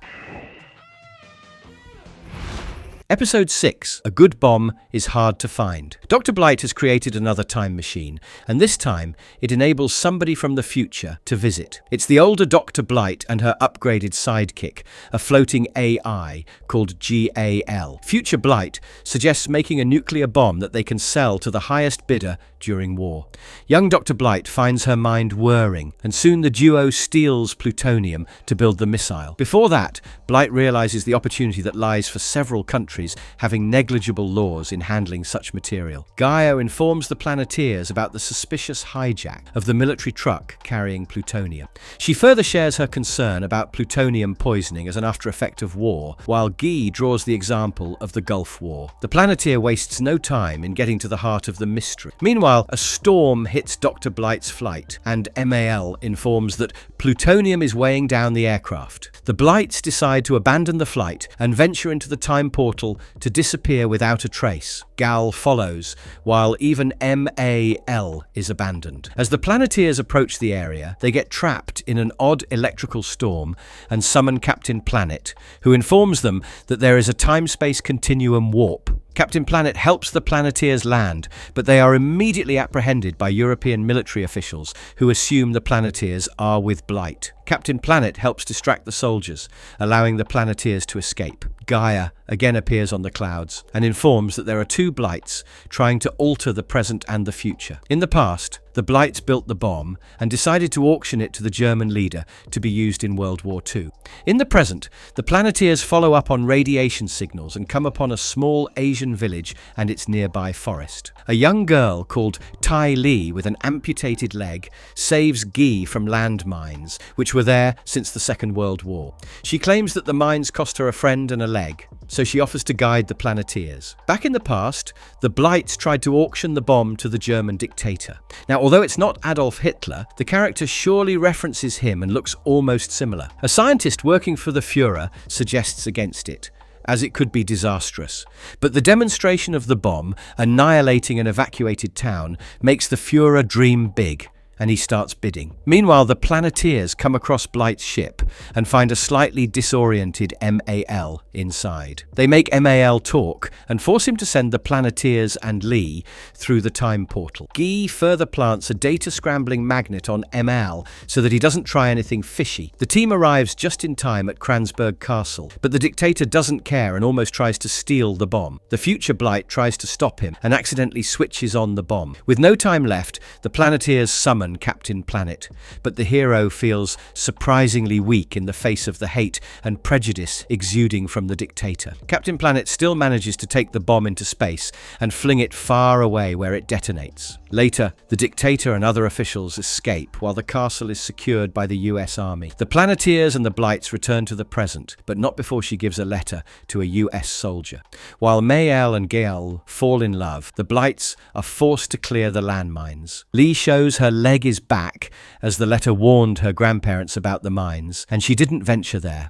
Episode 6, A Good Bomb is Hard to Find. Dr. Blight has created another time machine, and this time it enables somebody from the future to visit. It's the older Dr. Blight and her upgraded sidekick, a floating AI called GAL. Future Blight suggests making a nuclear bomb that they can sell to the highest bidder during war. Young Dr. Blight finds her mind whirring, and soon the duo steals plutonium to build the missile. Before that, Blight realizes the opportunity that lies for several countries having negligible laws in handling such material. Gaia informs the Planeteers about the suspicious hijack of the military truck carrying plutonium. She further shares her concern about plutonium poisoning as an after effect of war, while Guy draws the example of the Gulf War. The Planeteer wastes no time in getting to the heart of the mystery. Meanwhile, a storm hits Dr. Blight's flight, and MAL informs that plutonium is weighing down the aircraft. The Blights decide to abandon the flight and venture into the time portal to disappear without a trace. Gal follows, while even MAL is abandoned. As the Planeteers approach the area, they get trapped in an odd electrical storm and summon Captain Planet, who informs them that there is a time-space continuum warp. Captain Planet helps the Planeteers land, but they are immediately apprehended by European military officials who assume the Planeteers are with Blight. Captain Planet helps distract the soldiers, allowing the Planeteers to escape. Gaia again appears on the clouds and informs that there are 2 Blights trying to alter the present and the future. In the past, the Blights built the bomb and decided to auction it to the German leader to be used in World War II. In the present, the Planeteers follow up on radiation signals and come upon a small Asian village and its nearby forest. A young girl called Tai Li with an amputated leg saves Guy from landmines, which were there since the Second World War. She claims that the mines cost her a friend and a leg, so she offers to guide the Planeteers. Back in the past, the Blights tried to auction the bomb to the German dictator. Now, although it's not Adolf Hitler, the character surely references him and looks almost similar. A scientist working for the Führer suggests against it, as it could be disastrous. But the demonstration of the bomb annihilating an evacuated town makes the Führer dream big, and he starts bidding. Meanwhile, the Planeteers come across Blight's ship and find a slightly disoriented MAL inside. They make MAL talk and force him to send the Planeteers and Lee through the time portal. Guy further plants a data scrambling magnet on MAL so that he doesn't try anything fishy. The team arrives just in time at Kransberg Castle, but the dictator doesn't care and almost tries to steal the bomb. The future Blight tries to stop him and accidentally switches on the bomb. With no time left, the Planeteers summon summon Captain Planet, but the hero feels surprisingly weak in the face of the hate and prejudice exuding from the dictator. Captain Planet still manages to take the bomb into space and fling it far away where it detonates. Later, the dictator and other officials escape while the castle is secured by the US Army. The Planeteers and the Blights return to the present, but not before she gives a letter to a US soldier. While Mayel and Gael fall in love, the Blights are forced to clear the landmines. Lee shows her leg is back, as the letter warned her grandparents about the mines, and she didn't venture there.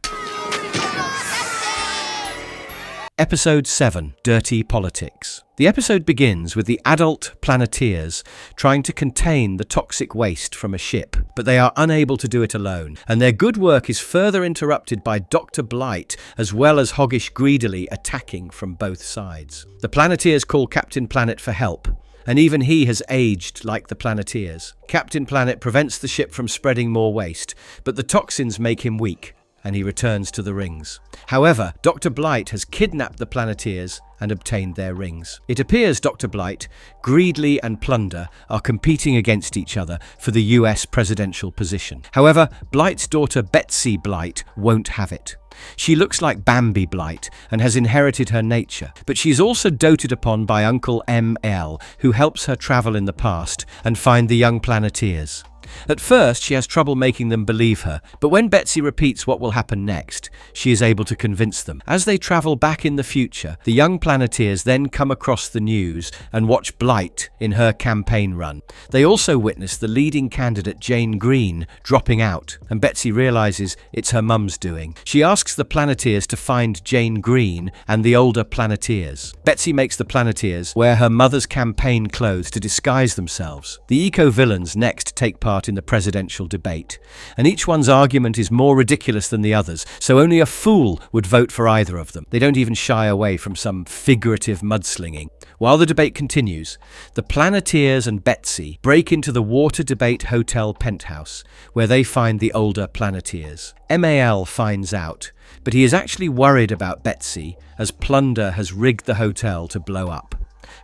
Episode 7, Dirty Politics. The episode begins with the adult Planeteers trying to contain the toxic waste from a ship, but they are unable to do it alone, and their good work is further interrupted by Dr. Blight as well as Hoggish greedily attacking from both sides. The Planeteers call Captain Planet for help, and even he has aged like the Planeteers. Captain Planet prevents the ship from spreading more waste, but the toxins make him weak, and he returns to the rings. However, Dr. Blight has kidnapped the Planeteers and obtained their rings. It appears Dr. Blight, Greedly and Plunder are competing against each other for the US presidential position. However, Blight's daughter Betsy Blight won't have it. She looks like Bambi Blight and has inherited her nature, but she's also doted upon by Uncle M.L., who helps her travel in the past and find the young Planeteers. At first, she has trouble making them believe her, but when Betsy repeats what will happen next, she is able to convince them. As they travel back in the future, the young Planeteers then come across the news and watch Blight in her campaign run. They also witness the leading candidate Jane Green dropping out, and Betsy realizes it's her mum's doing. She asks the Planeteers to find Jane Green and the older Planeteers. Betsy makes the Planeteers wear her mother's campaign clothes to disguise themselves. The eco-villains next take part in the presidential debate, and each one's argument is more ridiculous than the others, so only a fool would vote for either of them. They don't even shy away from some figurative mudslinging. While the debate continues, the Planeteers and Betsy break into the Water Debate Hotel penthouse, where they find the older Planeteers. MAL finds out, but he is actually worried about Betsy, as Plunder has rigged the hotel to blow up.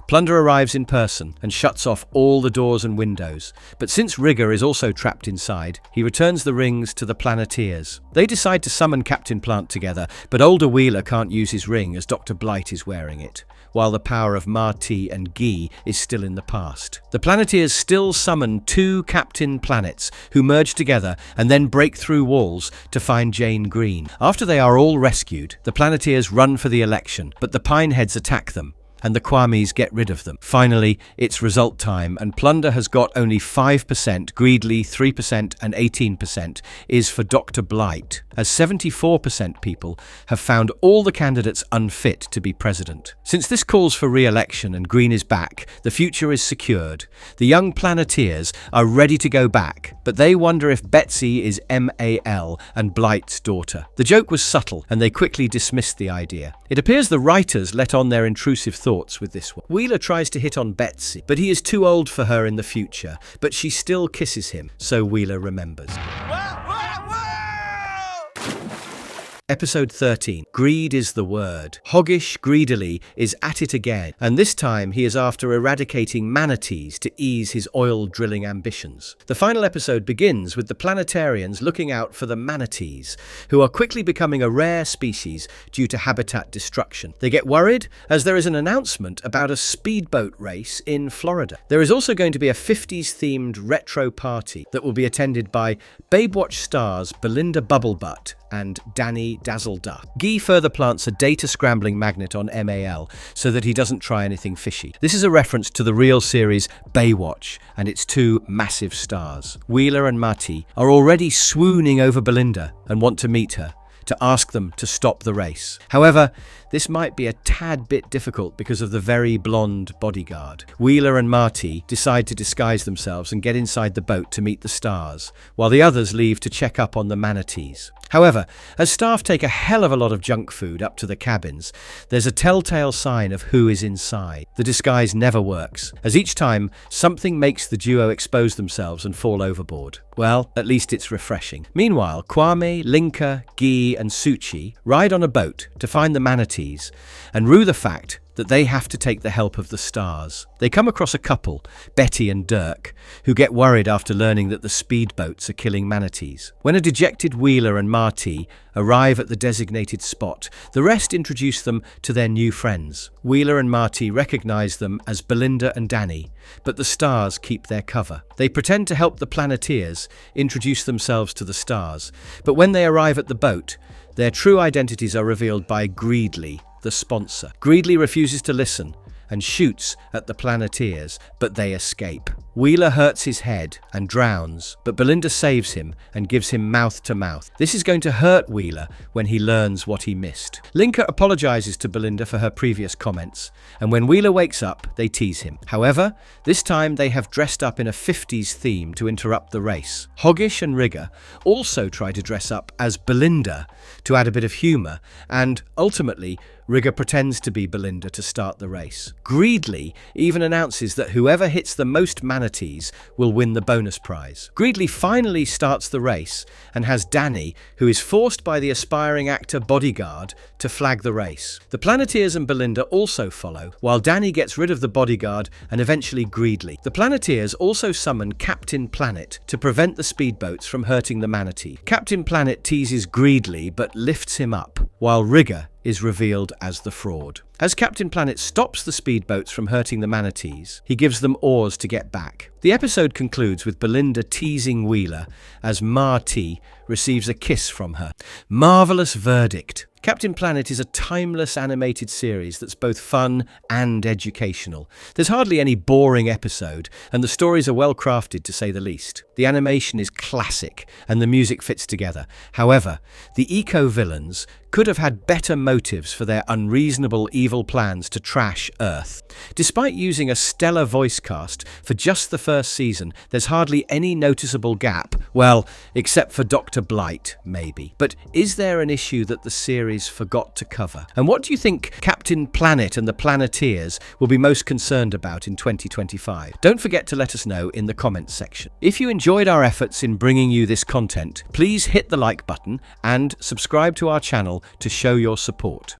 Plunder arrives in person and shuts off all the doors and windows, but since Rigger is also trapped inside, he returns the rings to the Planeteers. They decide to summon Captain Plant together, but older Wheeler can't use his ring as Dr. Blight is wearing it, while the power of Marty and Guy is still in the past. The Planeteers still summon 2 Captain Planets, who merge together and then break through walls to find Jane Green. After they are all rescued, the Planeteers run for the election, but the Pineheads attack them, and the Kwamis get rid of them. Finally, it's result time, and Plunder has got only 5%, Greedly 3%, and 18% is for Dr. Blight, as 74% people have found all the candidates unfit to be president. Since this calls for re-election and Green is back, the future is secured. The young Planeteers are ready to go back, but they wonder if Betsy is MAL and Blight's daughter. The joke was subtle, and they quickly dismissed the idea. It appears the writers let on their intrusive thoughts with this one. Wheeler tries to hit on Betsy, but he is too old for her in the future, but she still kisses him, so Wheeler remembers. Episode 13. Greed is the word. Hoggish greedily is at it again, and this time he is after eradicating manatees to ease his oil drilling ambitions. The final episode begins with the Planetarians looking out for the manatees, who are quickly becoming a rare species due to habitat destruction. They get worried as there is an announcement about a speedboat race in Florida. There is also going to be a 50s-themed retro party that will be attended by Babewatch stars Belinda Bubblebutt and Danny Dazzleduck. Guy further plants a data scrambling magnet on MAL so that he doesn't try anything fishy. This is a reference to the real series Baywatch and its 2 massive stars. Wheeler and Marty are already swooning over Belinda and want to meet her, to ask them to stop the race. However, this might be a tad bit difficult because of the very blonde bodyguard. Wheeler and Marty decide to disguise themselves and get inside the boat to meet the stars, while the others leave to check up on the manatees. However, as staff take a hell of a lot of junk food up to the cabins, there's a telltale sign of who is inside. The disguise never works, as each time something makes the duo expose themselves and fall overboard. Well, at least it's refreshing. Meanwhile, Kwame, Linka, Guy, and Suchi ride on a boat to find the manatees and rue the fact that they have to take the help of the stars. They come across a couple, Betty and Dirk, who get worried after learning that the speedboats are killing manatees. When a dejected Wheeler and Marty arrive at the designated spot, the rest introduce them to their new friends. Wheeler and Marty recognize them as Belinda and Danny, but the stars keep their cover. They pretend to help the Planeteers introduce themselves to the stars, but when they arrive at the boat, their true identities are revealed by Greedley, the sponsor. Greedley refuses to listen and shoots at the Planeteers, but they escape. Wheeler hurts his head and drowns, but Belinda saves him and gives him mouth-to-mouth. This is going to hurt Wheeler when he learns what he missed. Linka apologizes to Belinda for her previous comments, and when Wheeler wakes up, they tease him. However, this time they have dressed up in a 50s theme to interrupt the race. Hoggish and Rigger also try to dress up as Belinda to add a bit of humor, and ultimately, Rigger pretends to be Belinda to start the race. Greedley even announces that whoever hits the most manatees will win the bonus prize. Greedley finally starts the race and has Danny, who is forced by the aspiring actor bodyguard, to flag the race. The Planeteers and Belinda also follow, while Danny gets rid of the bodyguard and eventually Greedley. The Planeteers also summon Captain Planet to prevent the speedboats from hurting the manatee. Captain Planet teases Greedley but lifts him up, while Rigger is revealed as the fraud. As Captain Planet stops the speedboats from hurting the manatees, he gives them oars to get back. The episode concludes with Belinda teasing Wheeler as Marty receives a kiss from her. Marvelous verdict. Captain Planet is a timeless animated series that's both fun and educational. There's hardly any boring episode, and the stories are well crafted to say the least. The animation is classic, and the music fits together. However, the eco-villains could have had better motives for their unreasonable evil plans to trash Earth. Despite using a stellar voice cast for just the first season, there's hardly any noticeable gap, well, except for Dr. Blight, maybe. But is there an issue that the series forgot to cover? And what do you think Captain Planet and the Planeteers will be most concerned about in 2025? Don't forget to let us know in the comments section. If you enjoyed our efforts in bringing you this content, please hit the like button and subscribe to our channel to show your support.